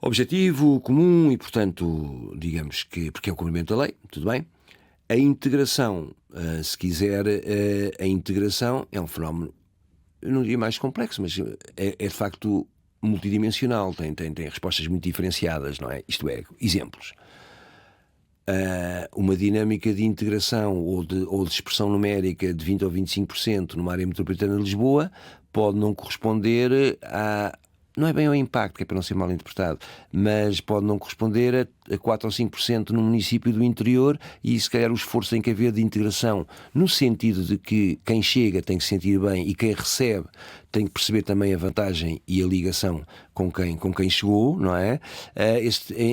objetivo, comum e, portanto, digamos que, porque é o cumprimento da lei, tudo bem. A integração, se quiser, a integração é um fenómeno, eu não diria mais complexo, mas é de facto multidimensional, tem respostas muito diferenciadas, não é? Isto é, exemplos. Uma dinâmica de integração ou de expressão numérica de 20% ou 25% numa área metropolitana de Lisboa pode não corresponder não é bem ao impacto, que é para não ser mal interpretado, mas pode não corresponder a 4 ou 5% num município do interior, e se calhar o esforço tem que haver de integração, no sentido de que quem chega tem que se sentir bem e quem recebe tem que perceber também a vantagem e a ligação com quem chegou, não é?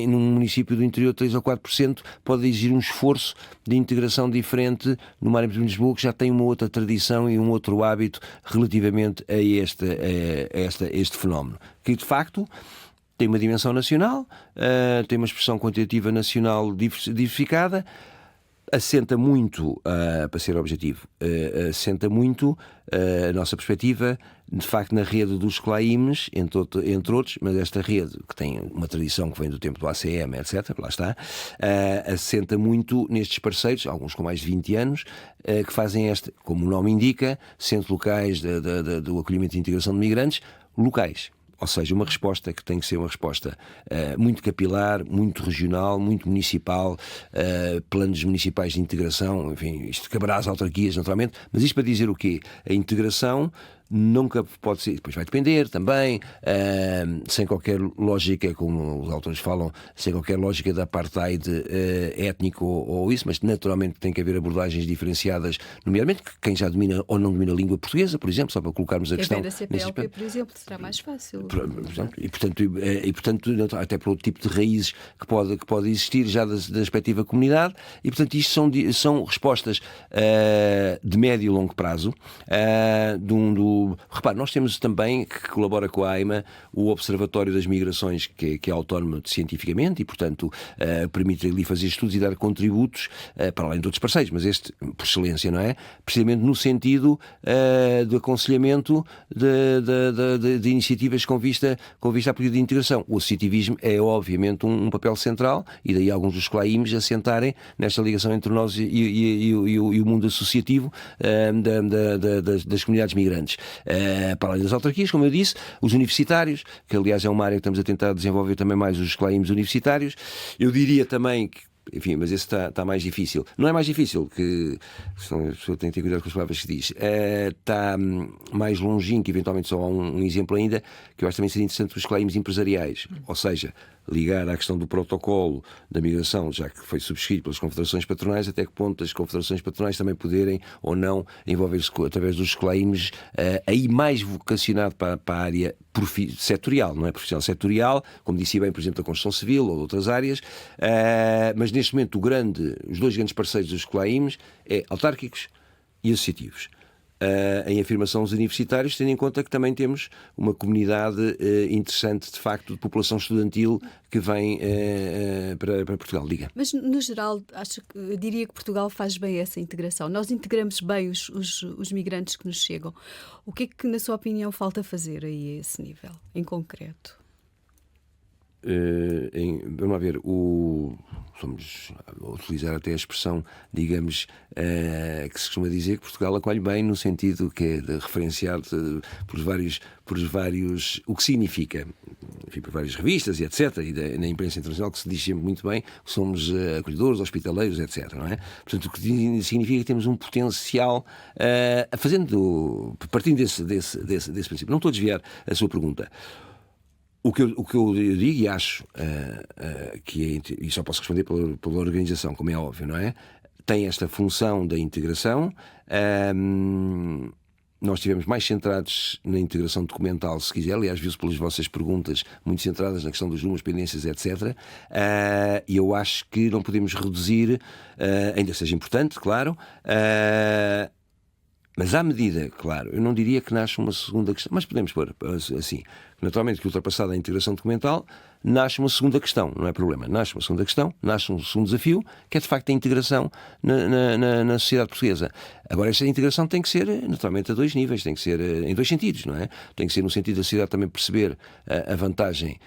Num município do interior, 3 ou 4% pode exigir um esforço de integração diferente numa área de Lisboa que já tem uma outra tradição e um outro hábito relativamente a este fenómeno, que de facto tem uma dimensão nacional, tem uma expressão quantitativa nacional diversificada, assenta muito, para ser objetivo, assenta muito a nossa perspectiva, de facto, na rede dos CLAIMs, entre outros, mas esta rede, que tem uma tradição que vem do tempo do ACM, etc., lá está, assenta muito nestes parceiros, alguns com mais de 20 anos, que fazem como o nome indica, centros locais do acolhimento e integração de migrantes, locais. Ou seja, uma resposta que tem que ser uma resposta muito capilar, muito regional, muito municipal, planos municipais de integração, enfim, isto caberá às autarquias, naturalmente, mas isto para dizer o quê? A integração nunca pode ser, depois vai depender também, sem qualquer lógica, como os autores falam, sem qualquer lógica de apartheid étnico ou isso, mas naturalmente tem que haver abordagens diferenciadas, nomeadamente quem já domina ou não domina a língua portuguesa, por exemplo, só para colocarmos a questão. A CPLP, por exemplo, será mais fácil. E portanto, até para outro tipo de raízes que pode existir já da respectiva comunidade, e portanto isto são respostas de médio e longo prazo Repare, nós temos também, que colabora com a AIMA, o Observatório das Migrações, que é autónomo cientificamente e, portanto, permite ali fazer estudos e dar contributos, para além de outros parceiros, mas este, por excelência, não é? Precisamente no sentido do aconselhamento de iniciativas com vista à política de integração. O associativismo é, obviamente, um papel central, e daí alguns dos CLAIMs assentarem nesta ligação entre nós e o mundo associativo das comunidades migrantes. Para além das autarquias, como eu disse, os universitários, que aliás é uma área que estamos a tentar desenvolver também mais, os CLAIMs universitários. Eu diria também que, enfim, mas esse está mais difícil. Não é mais difícil, que a pessoa tem que ter cuidado com as palavras que diz. Está mais longínquo, eventualmente só há um exemplo ainda, que eu acho também seria interessante, os CLAIMs empresariais. Ou seja, ligar à questão do protocolo da migração, já que foi subscrito pelas confederações patronais, até que ponto as confederações patronais também poderem ou não envolver-se através dos CLAIMs, aí mais vocacionado para a área setorial, não é? Profissional setorial, como disse bem, por exemplo, da construção civil ou de outras áreas, mas neste momento os dois grandes parceiros dos CLAIMs é autárquicos e associativos. Em afirmação aos universitários, tendo em conta que também temos uma comunidade interessante, de facto, de população estudantil que vem para Portugal. Diga. Mas, no geral, eu diria que Portugal faz bem essa integração. Nós integramos bem os migrantes que nos chegam. O que é que, na sua opinião, falta fazer aí a esse nível, em concreto? Vamos lá ver, vamos utilizar até a expressão, digamos, que se costuma dizer que Portugal acolhe bem, no sentido que é referenciado por vários, o que significa, enfim, por várias revistas e etc, e na imprensa internacional, que se diz sempre muito bem que somos acolhedores, hospitaleiros, etc, não é? Portanto, o que significa que temos um potencial, partindo desse princípio. Não estou a desviar a sua pergunta. O que eu digo e acho que é, e só posso responder pela organização, como é óbvio, não é? Tem esta função da integração. Nós estivemos mais centrados na integração documental, se quiser, aliás, viu-se pelas vossas perguntas, muito centradas na questão dos números, pendências, etc. E eu acho que não podemos reduzir, ainda seja importante, claro, mas à medida, claro, eu não diria que nasce uma segunda questão, mas podemos pôr assim, naturalmente que ultrapassada a integração documental, nasce uma segunda questão, não é problema, nasce uma segunda questão, nasce um segundo desafio, que é de facto a integração na sociedade portuguesa. Agora, esta integração tem que ser, naturalmente, a dois níveis, tem que ser em dois sentidos, não é? Tem que ser no sentido da sociedade também perceber a vantagem,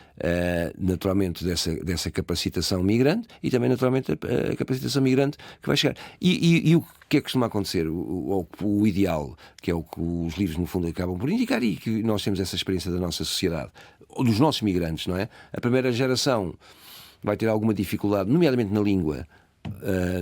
naturalmente, dessa capacitação migrante e também, naturalmente, a capacitação migrante que vai chegar. E o que é que costuma acontecer? O ideal, que é o que os livros, no fundo, acabam por indicar, e que nós temos essa experiência da nossa sociedade, dos nossos migrantes, não é? A primeira geração vai ter alguma dificuldade, nomeadamente na língua,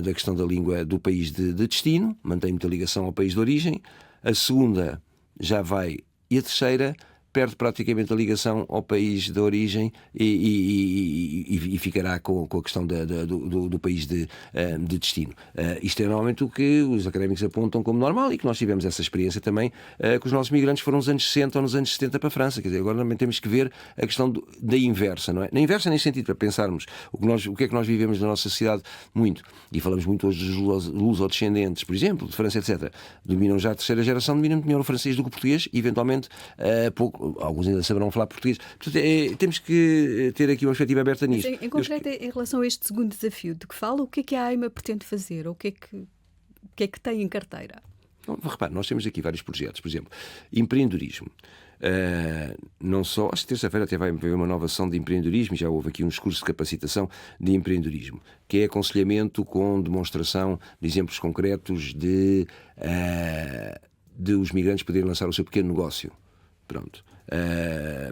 da questão da língua do país de destino, mantém muita ligação ao país de origem. A segunda já vai, e a terceira perde praticamente a ligação ao país de origem e ficará com a questão do país de destino. Isto é normalmente o que os académicos apontam como normal, e que nós tivemos essa experiência também, que os nossos migrantes foram nos anos 60 ou nos anos 70 para a França. Quer dizer, agora também temos que ver a questão da inversa, não é? Na inversa, nesse sentido, para pensarmos o que é que nós vivemos na nossa sociedade muito, e falamos muito hoje dos lusodescendentes, por exemplo, de França, etc. Dominam já a terceira geração, dominam melhor o francês do que o português, e eventualmente alguns ainda saberão falar português. Portanto, temos que ter aqui uma perspectiva aberta nisto. Em concreto, em relação a este segundo desafio de que fala, o que é que a AIMA pretende fazer? Ou o que é que tem em carteira? Repare, nós temos aqui vários projetos. Por exemplo, empreendedorismo. Não só, acho que terça-feira até vai haver uma nova sessão de empreendedorismo, já houve aqui uns cursos de capacitação de empreendedorismo, que é aconselhamento com demonstração de exemplos concretos de os migrantes poderem lançar o seu pequeno negócio. Pronto.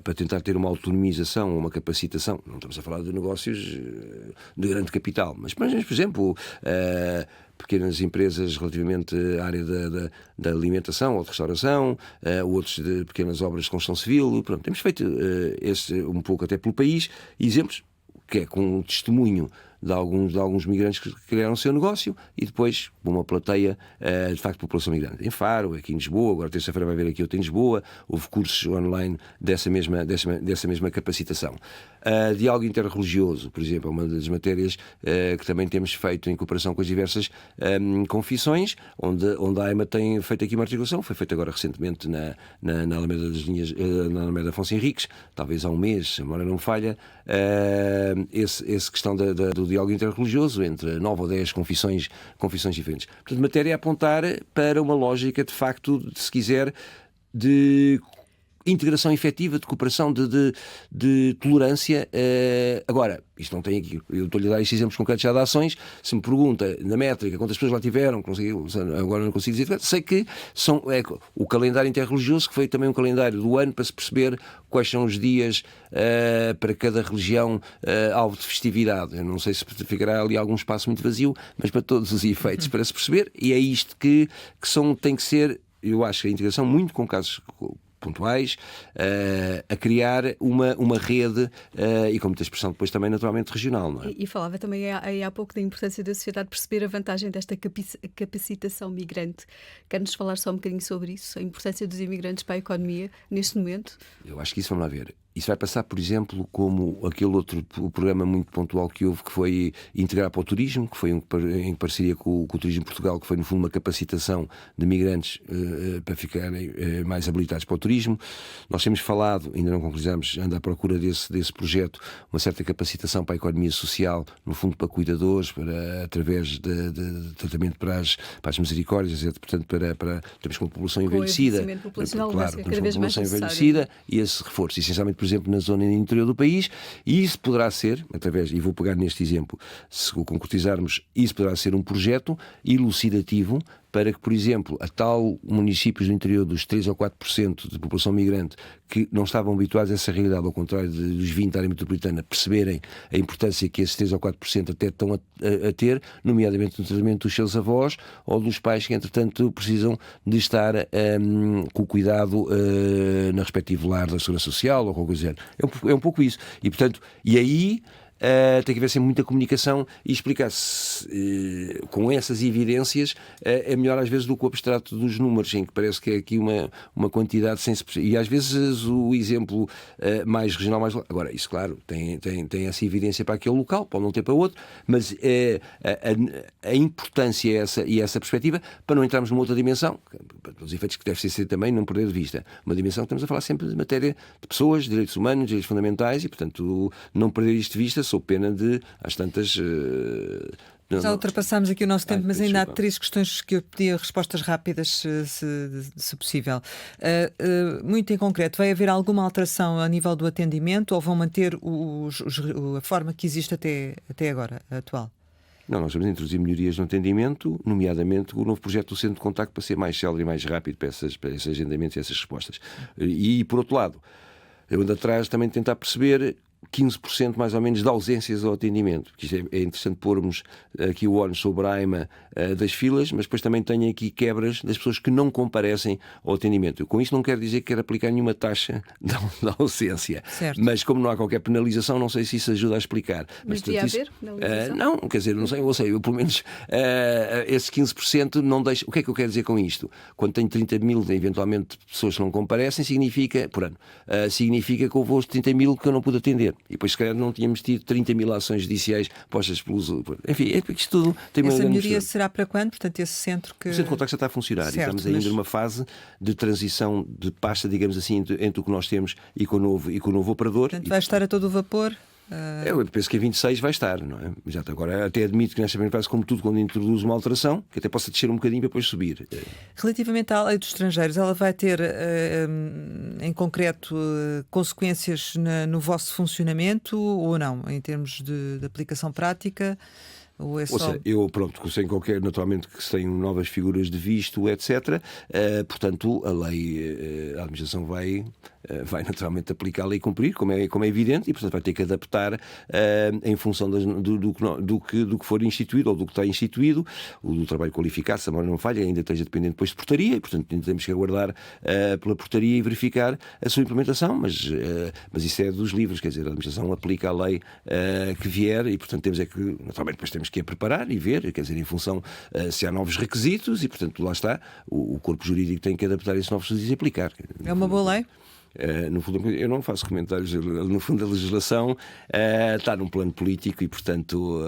Para tentar ter uma autonomização ou uma capacitação. Não estamos a falar de negócios de grande capital, mas por exemplo, pequenas empresas relativamente à área da alimentação ou de restauração, outros de pequenas obras de construção civil. Pronto, temos feito um pouco até pelo país, exemplos que é com um testemunho de alguns migrantes que criaram o seu negócio e depois uma plateia de facto de população migrante. Em Faro, aqui em Lisboa, agora terça-feira vai haver aqui outro em Lisboa, houve cursos online dessa mesma capacitação. Diálogo interreligioso, por exemplo, é uma das matérias que também temos feito em cooperação com as diversas confissões, onde a AIMA tem feito aqui uma articulação, foi feita agora recentemente na Alameda das Linhas, na Alameda Afonso Henriques, talvez há um mês, se a memória não falha, essa questão do diálogo interreligioso entre 9 ou 10 confissões diferentes. Portanto, matéria a apontar para uma lógica, de facto, se quiser, de integração efetiva, de cooperação, de tolerância. Agora, isto não tem aqui, eu estou-lhe a dar estes exemplos concretos já de ações. Se me pergunta na métrica quantas pessoas lá tiveram, agora não consigo dizer, sei que são o calendário interreligioso, que foi também um calendário do ano para se perceber quais são os dias para cada religião alvo de festividade. Eu não sei se ficará ali algum espaço muito vazio, mas para todos os efeitos, para se perceber, e é isto que tem que ser, eu acho que a integração, muito com casos pontuais, a criar uma rede e com muita expressão depois também naturalmente regional. Não é? E falava também aí há pouco da importância da sociedade perceber a vantagem desta capacitação migrante. Quer-nos falar só um bocadinho sobre isso, a importância dos imigrantes para a economia neste momento? Eu acho que isso, vamos lá ver. Isso vai passar, por exemplo, como aquele outro programa muito pontual que houve, que foi integrar para o turismo, que foi em parceria com o Turismo Portugal, que foi no fundo uma capacitação de migrantes para ficarem mais habilitados para o turismo. Nós temos falado, ainda não concluímos, anda à procura desse projeto, uma certa capacitação para a economia social, no fundo para cuidadores, através de tratamento para as misericórdias, portanto temos com a população envelhecida, claro, temos com a população envelhecida e esse reforço, essencialmente, por exemplo, na zona interior do país, e isso poderá ser, através, e vou pegar neste exemplo, se o concretizarmos, isso poderá ser um projeto elucidativo para que, por exemplo, a tal municípios do interior dos 3 ou 4% de população migrante que não estavam habituados a essa realidade, ao contrário dos 20% da área metropolitana, perceberem a importância que esses 3 ou 4% até estão a ter, nomeadamente no tratamento dos seus avós ou dos pais que, entretanto, precisam de estar com cuidado na respectiva lar da Segurança Social ou qualquer coisa. É um pouco isso. E, portanto, e aí tem que haver sempre muita comunicação e explicar-se com essas evidências é melhor às vezes do que o abstrato dos números, em que parece que é aqui uma quantidade sem se perceber. E às vezes o exemplo mais regional, mais local. Agora, isso claro, tem essa evidência para aquele local, pode não ter para outro, mas a importância e essa perspectiva, para não entrarmos numa outra dimensão, para os efeitos que deve ser também não perder de vista, uma dimensão que estamos a falar sempre de matéria de pessoas, direitos humanos, direitos fundamentais e, portanto, não perder isto de vista, sou pena de, às tantas... Já ultrapassámos aqui o nosso tempo, mas ainda há desculpa. 3 questões que eu pedia respostas rápidas, se possível. Muito em concreto, vai haver alguma alteração a nível do atendimento ou vão manter a forma que existe até agora, atual? Não, nós vamos introduzir melhorias no atendimento, nomeadamente o novo projeto do Centro de Contacto para ser mais célere e mais rápido para esses agendamentos e essas respostas. E, por outro lado, eu ando atrás também de tentar perceber 15% mais ou menos de ausências ao atendimento. Isto é interessante pormos aqui o ONU sobre a AIMA das filas, mas depois também tenho aqui quebras das pessoas que não comparecem ao atendimento. Com isto não quero dizer que quero aplicar nenhuma taxa da ausência. Certo. Mas como não há qualquer penalização, não sei se isso ajuda a explicar. Mas devia haver penalização? Não, quer dizer, não sei, eu pelo menos esses 15% não deixo. O que é que eu quero dizer com isto? Quando tenho 30 mil, eventualmente, pessoas que não comparecem, significa, por ano, significa que houve os 30 mil que eu não pude atender. E depois, se calhar, não tínhamos tido 30 mil ações judiciais postas pelos... Enfim, é porque isto tudo tem uma... Essa melhoria será para quando? Portanto, esse centro que... O centro de contacto já está a funcionar. Certo, e estamos ainda numa fase de transição de pasta, digamos assim, entre o que nós temos e com o novo operador. Portanto, vai estar a todo o vapor? Eu penso que a 26 vai estar, não é? Já agora até admito que nesta primeira fase, como tudo, quando introduz uma alteração, que até possa descer um bocadinho para depois subir. Relativamente à lei dos estrangeiros, ela vai ter, em concreto, consequências no vosso funcionamento ou não, em termos de aplicação prática? Ou é Ou só... seja, eu, pronto, sem qualquer, naturalmente, que se tenham novas figuras de visto, etc. Portanto, a lei, a administração vai naturalmente aplicá-la e cumprir, como é evidente, e, portanto, vai ter que adaptar em função do que for instituído ou do que está instituído. O do trabalho qualificado, se a memória não falha, ainda esteja dependente depois de portaria, e, portanto, ainda temos que aguardar pela portaria e verificar a sua implementação, mas isso é dos livros, quer dizer, a administração aplica a lei que vier e, portanto, temos é que, naturalmente, depois temos que a preparar e ver, quer dizer, em função se há novos requisitos e, portanto, lá está, o corpo jurídico tem que adaptar esses novos requisitos e aplicar. É uma boa lei? No fundo, eu não faço comentários. No fundo, a legislação está num plano político e, portanto,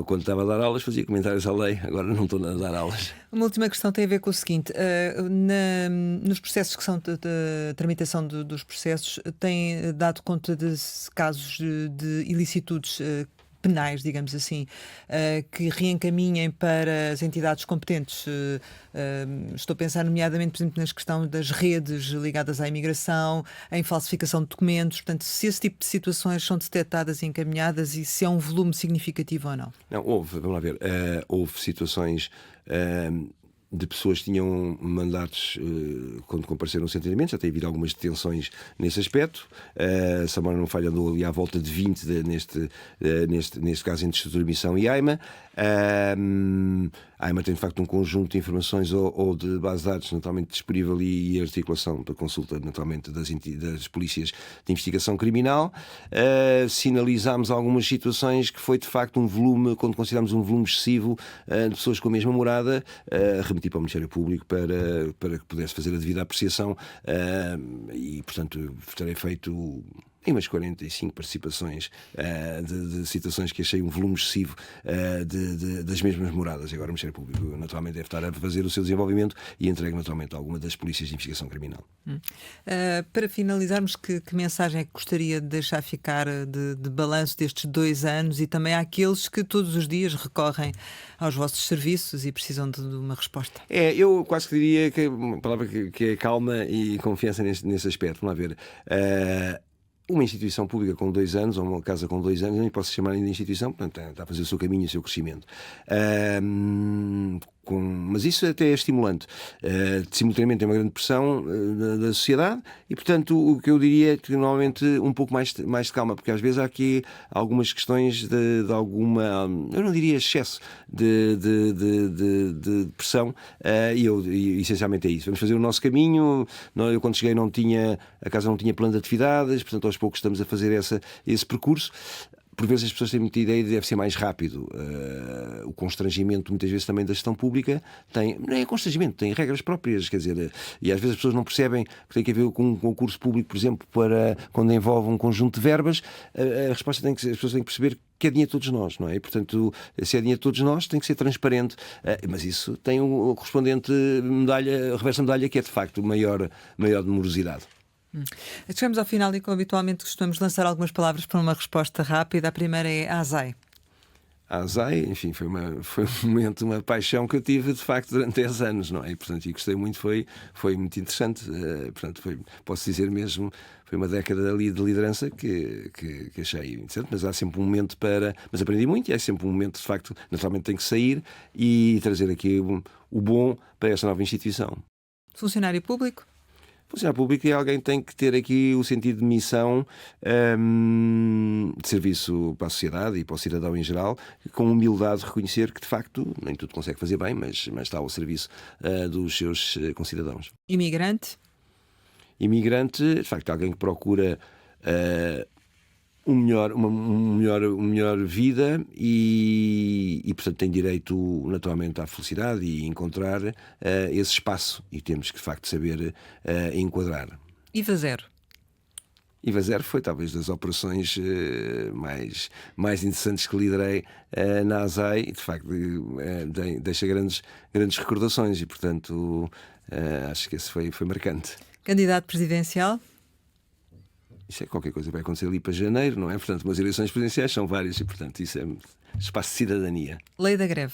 quando estava a dar aulas, fazia comentários à lei. Agora não estou a dar aulas. Uma última questão tem a ver com o seguinte: nos processos que são de tramitação dos processos, tem dado conta de casos de ilicitudes penais, digamos assim, que reencaminhem para as entidades competentes. Estou a pensar nomeadamente, por exemplo, na questão das redes ligadas à imigração, em falsificação de documentos. Portanto, se esse tipo de situações são detectadas e encaminhadas e se é um volume significativo ou não. Não, vamos lá ver, houve situações de pessoas que tinham mandatos quando compareceram nos entendimentos, já tem havido algumas detenções nesse aspecto. Se a memória não falha, andou ali à volta de 20 neste caso entre estrutura de missão e AIMA. A AIMA tem de facto um conjunto de informações ou de bases de dados naturalmente disponível e articulação para consulta naturalmente das polícias de investigação criminal. Sinalizámos algumas situações que foi de facto um volume, quando consideramos um volume excessivo de pessoas com a mesma morada, remeti para o Ministério Público para que pudesse fazer a devida apreciação e, portanto, terei feito em umas 45 participações de situações que achei um volume excessivo das mesmas moradas. E agora o Ministério Público naturalmente deve estar a fazer o seu desenvolvimento e entregue naturalmente a alguma das polícias de investigação criminal. Para finalizarmos, que mensagem é que gostaria de deixar ficar de balanço destes 2 anos e também àqueles que todos os dias recorrem aos vossos serviços e precisam de uma resposta? Eu quase que diria que uma palavra que é calma e confiança nesse aspecto. Vamos lá ver. Uma instituição pública com 2 anos, ou uma casa com 2 anos, nem posso chamar ainda de instituição, portanto, está a fazer o seu caminho e o seu crescimento. Mas isso até é estimulante. Simultaneamente tem uma grande pressão da sociedade e, portanto, o que eu diria é que normalmente um pouco mais de calma, porque às vezes há aqui algumas questões de alguma, eu não diria excesso de pressão, e essencialmente é isso. Vamos fazer o nosso caminho. Eu quando cheguei a casa não tinha plano de atividades, portanto aos poucos estamos a fazer esse percurso. Por vezes as pessoas têm muita ideia de que deve ser mais rápido. O constrangimento, muitas vezes, também da gestão pública não é constrangimento, tem regras próprias, quer dizer, e às vezes as pessoas não percebem que tem que haver com um concurso público, por exemplo, para quando envolve um conjunto de verbas, a resposta as pessoas têm que perceber que é dinheiro de todos nós, não é? E, portanto, se é dinheiro de todos nós, tem que ser transparente. Mas isso tem o correspondente reversa medalha, que é, de facto, maior demorosidade. Chegamos ao final e, como habitualmente, costumamos lançar algumas palavras para uma resposta rápida. A primeira é ASAI. A ASAI, enfim, foi um momento, uma paixão que eu tive, de facto, durante 10 anos, não é? E, portanto, e gostei muito, foi muito interessante. Portanto, posso dizer mesmo, foi uma década ali de liderança que achei interessante, mas há sempre um momento mas aprendi muito e há sempre um momento, de facto, naturalmente tem que sair e trazer aqui o bom para esta nova instituição. Funcionário público? Funcionário público é alguém que tem que ter aqui o sentido de missão, de serviço para a sociedade e para o cidadão em geral, com humildade reconhecer que, de facto, nem tudo consegue fazer bem, mas está ao serviço dos seus concidadãos. Imigrante? Imigrante, de facto, é alguém que procura uma melhor vida e, portanto, tem direito naturalmente à felicidade e encontrar esse espaço, e temos que, de facto, saber enquadrar. IVA zero? IVA zero foi talvez das operações mais interessantes que liderei na ASAI e, de facto, deixa grandes recordações e, portanto, acho que esse foi marcante. Candidato presidencial? Isso é qualquer coisa que vai acontecer ali para janeiro, não é? Portanto, umas eleições presidenciais são várias e, portanto, isso é espaço de cidadania. Lei da greve?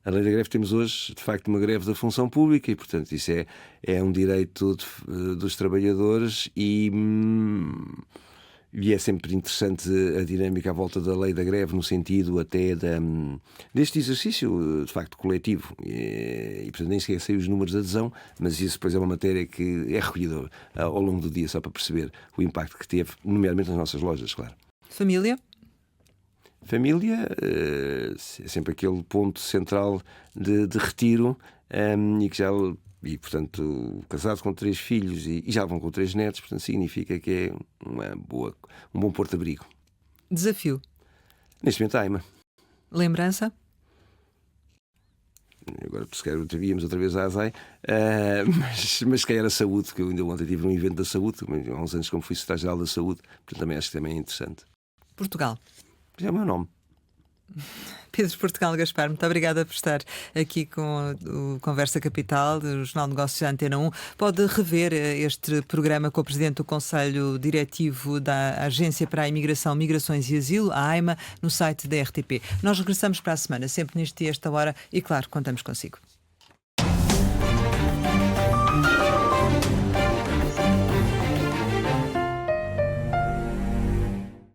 A lei da greve, temos hoje, de facto, uma greve da função pública e, portanto, isso é um direito dos trabalhadores e E é sempre interessante a dinâmica à volta da lei da greve, no sentido até deste exercício, de facto, coletivo. E portanto, nem sequer sei os números de adesão, mas isso depois é uma matéria que é recolhida ao longo do dia, só para perceber o impacto que teve, nomeadamente nas nossas lojas, claro. Família? Família é sempre aquele ponto central de retiro, e que já... E, portanto, casado com 3 filhos e já vão com 3 netos, portanto, significa que é um bom porto-abrigo. Desafio? Neste momento, AIMA. Lembrança? Agora, se calhar, víamos outra vez a ASAI, mas se calhar a saúde, que eu ainda ontem tive um evento da saúde, há uns anos como fui secretário-geral da saúde, portanto, também acho que também é interessante. Portugal? Já é o meu nome. Pedro Portugal Gaspar, muito obrigada por estar aqui com o Conversa Capital, do Jornal de Negócios da Antena 1. Pode rever este programa com o Presidente do Conselho Diretivo da Agência para a Imigração, Migrações e Asilo, a AIMA, no site da RTP. Nós regressamos para a semana, sempre neste dia, esta hora, e claro, contamos consigo.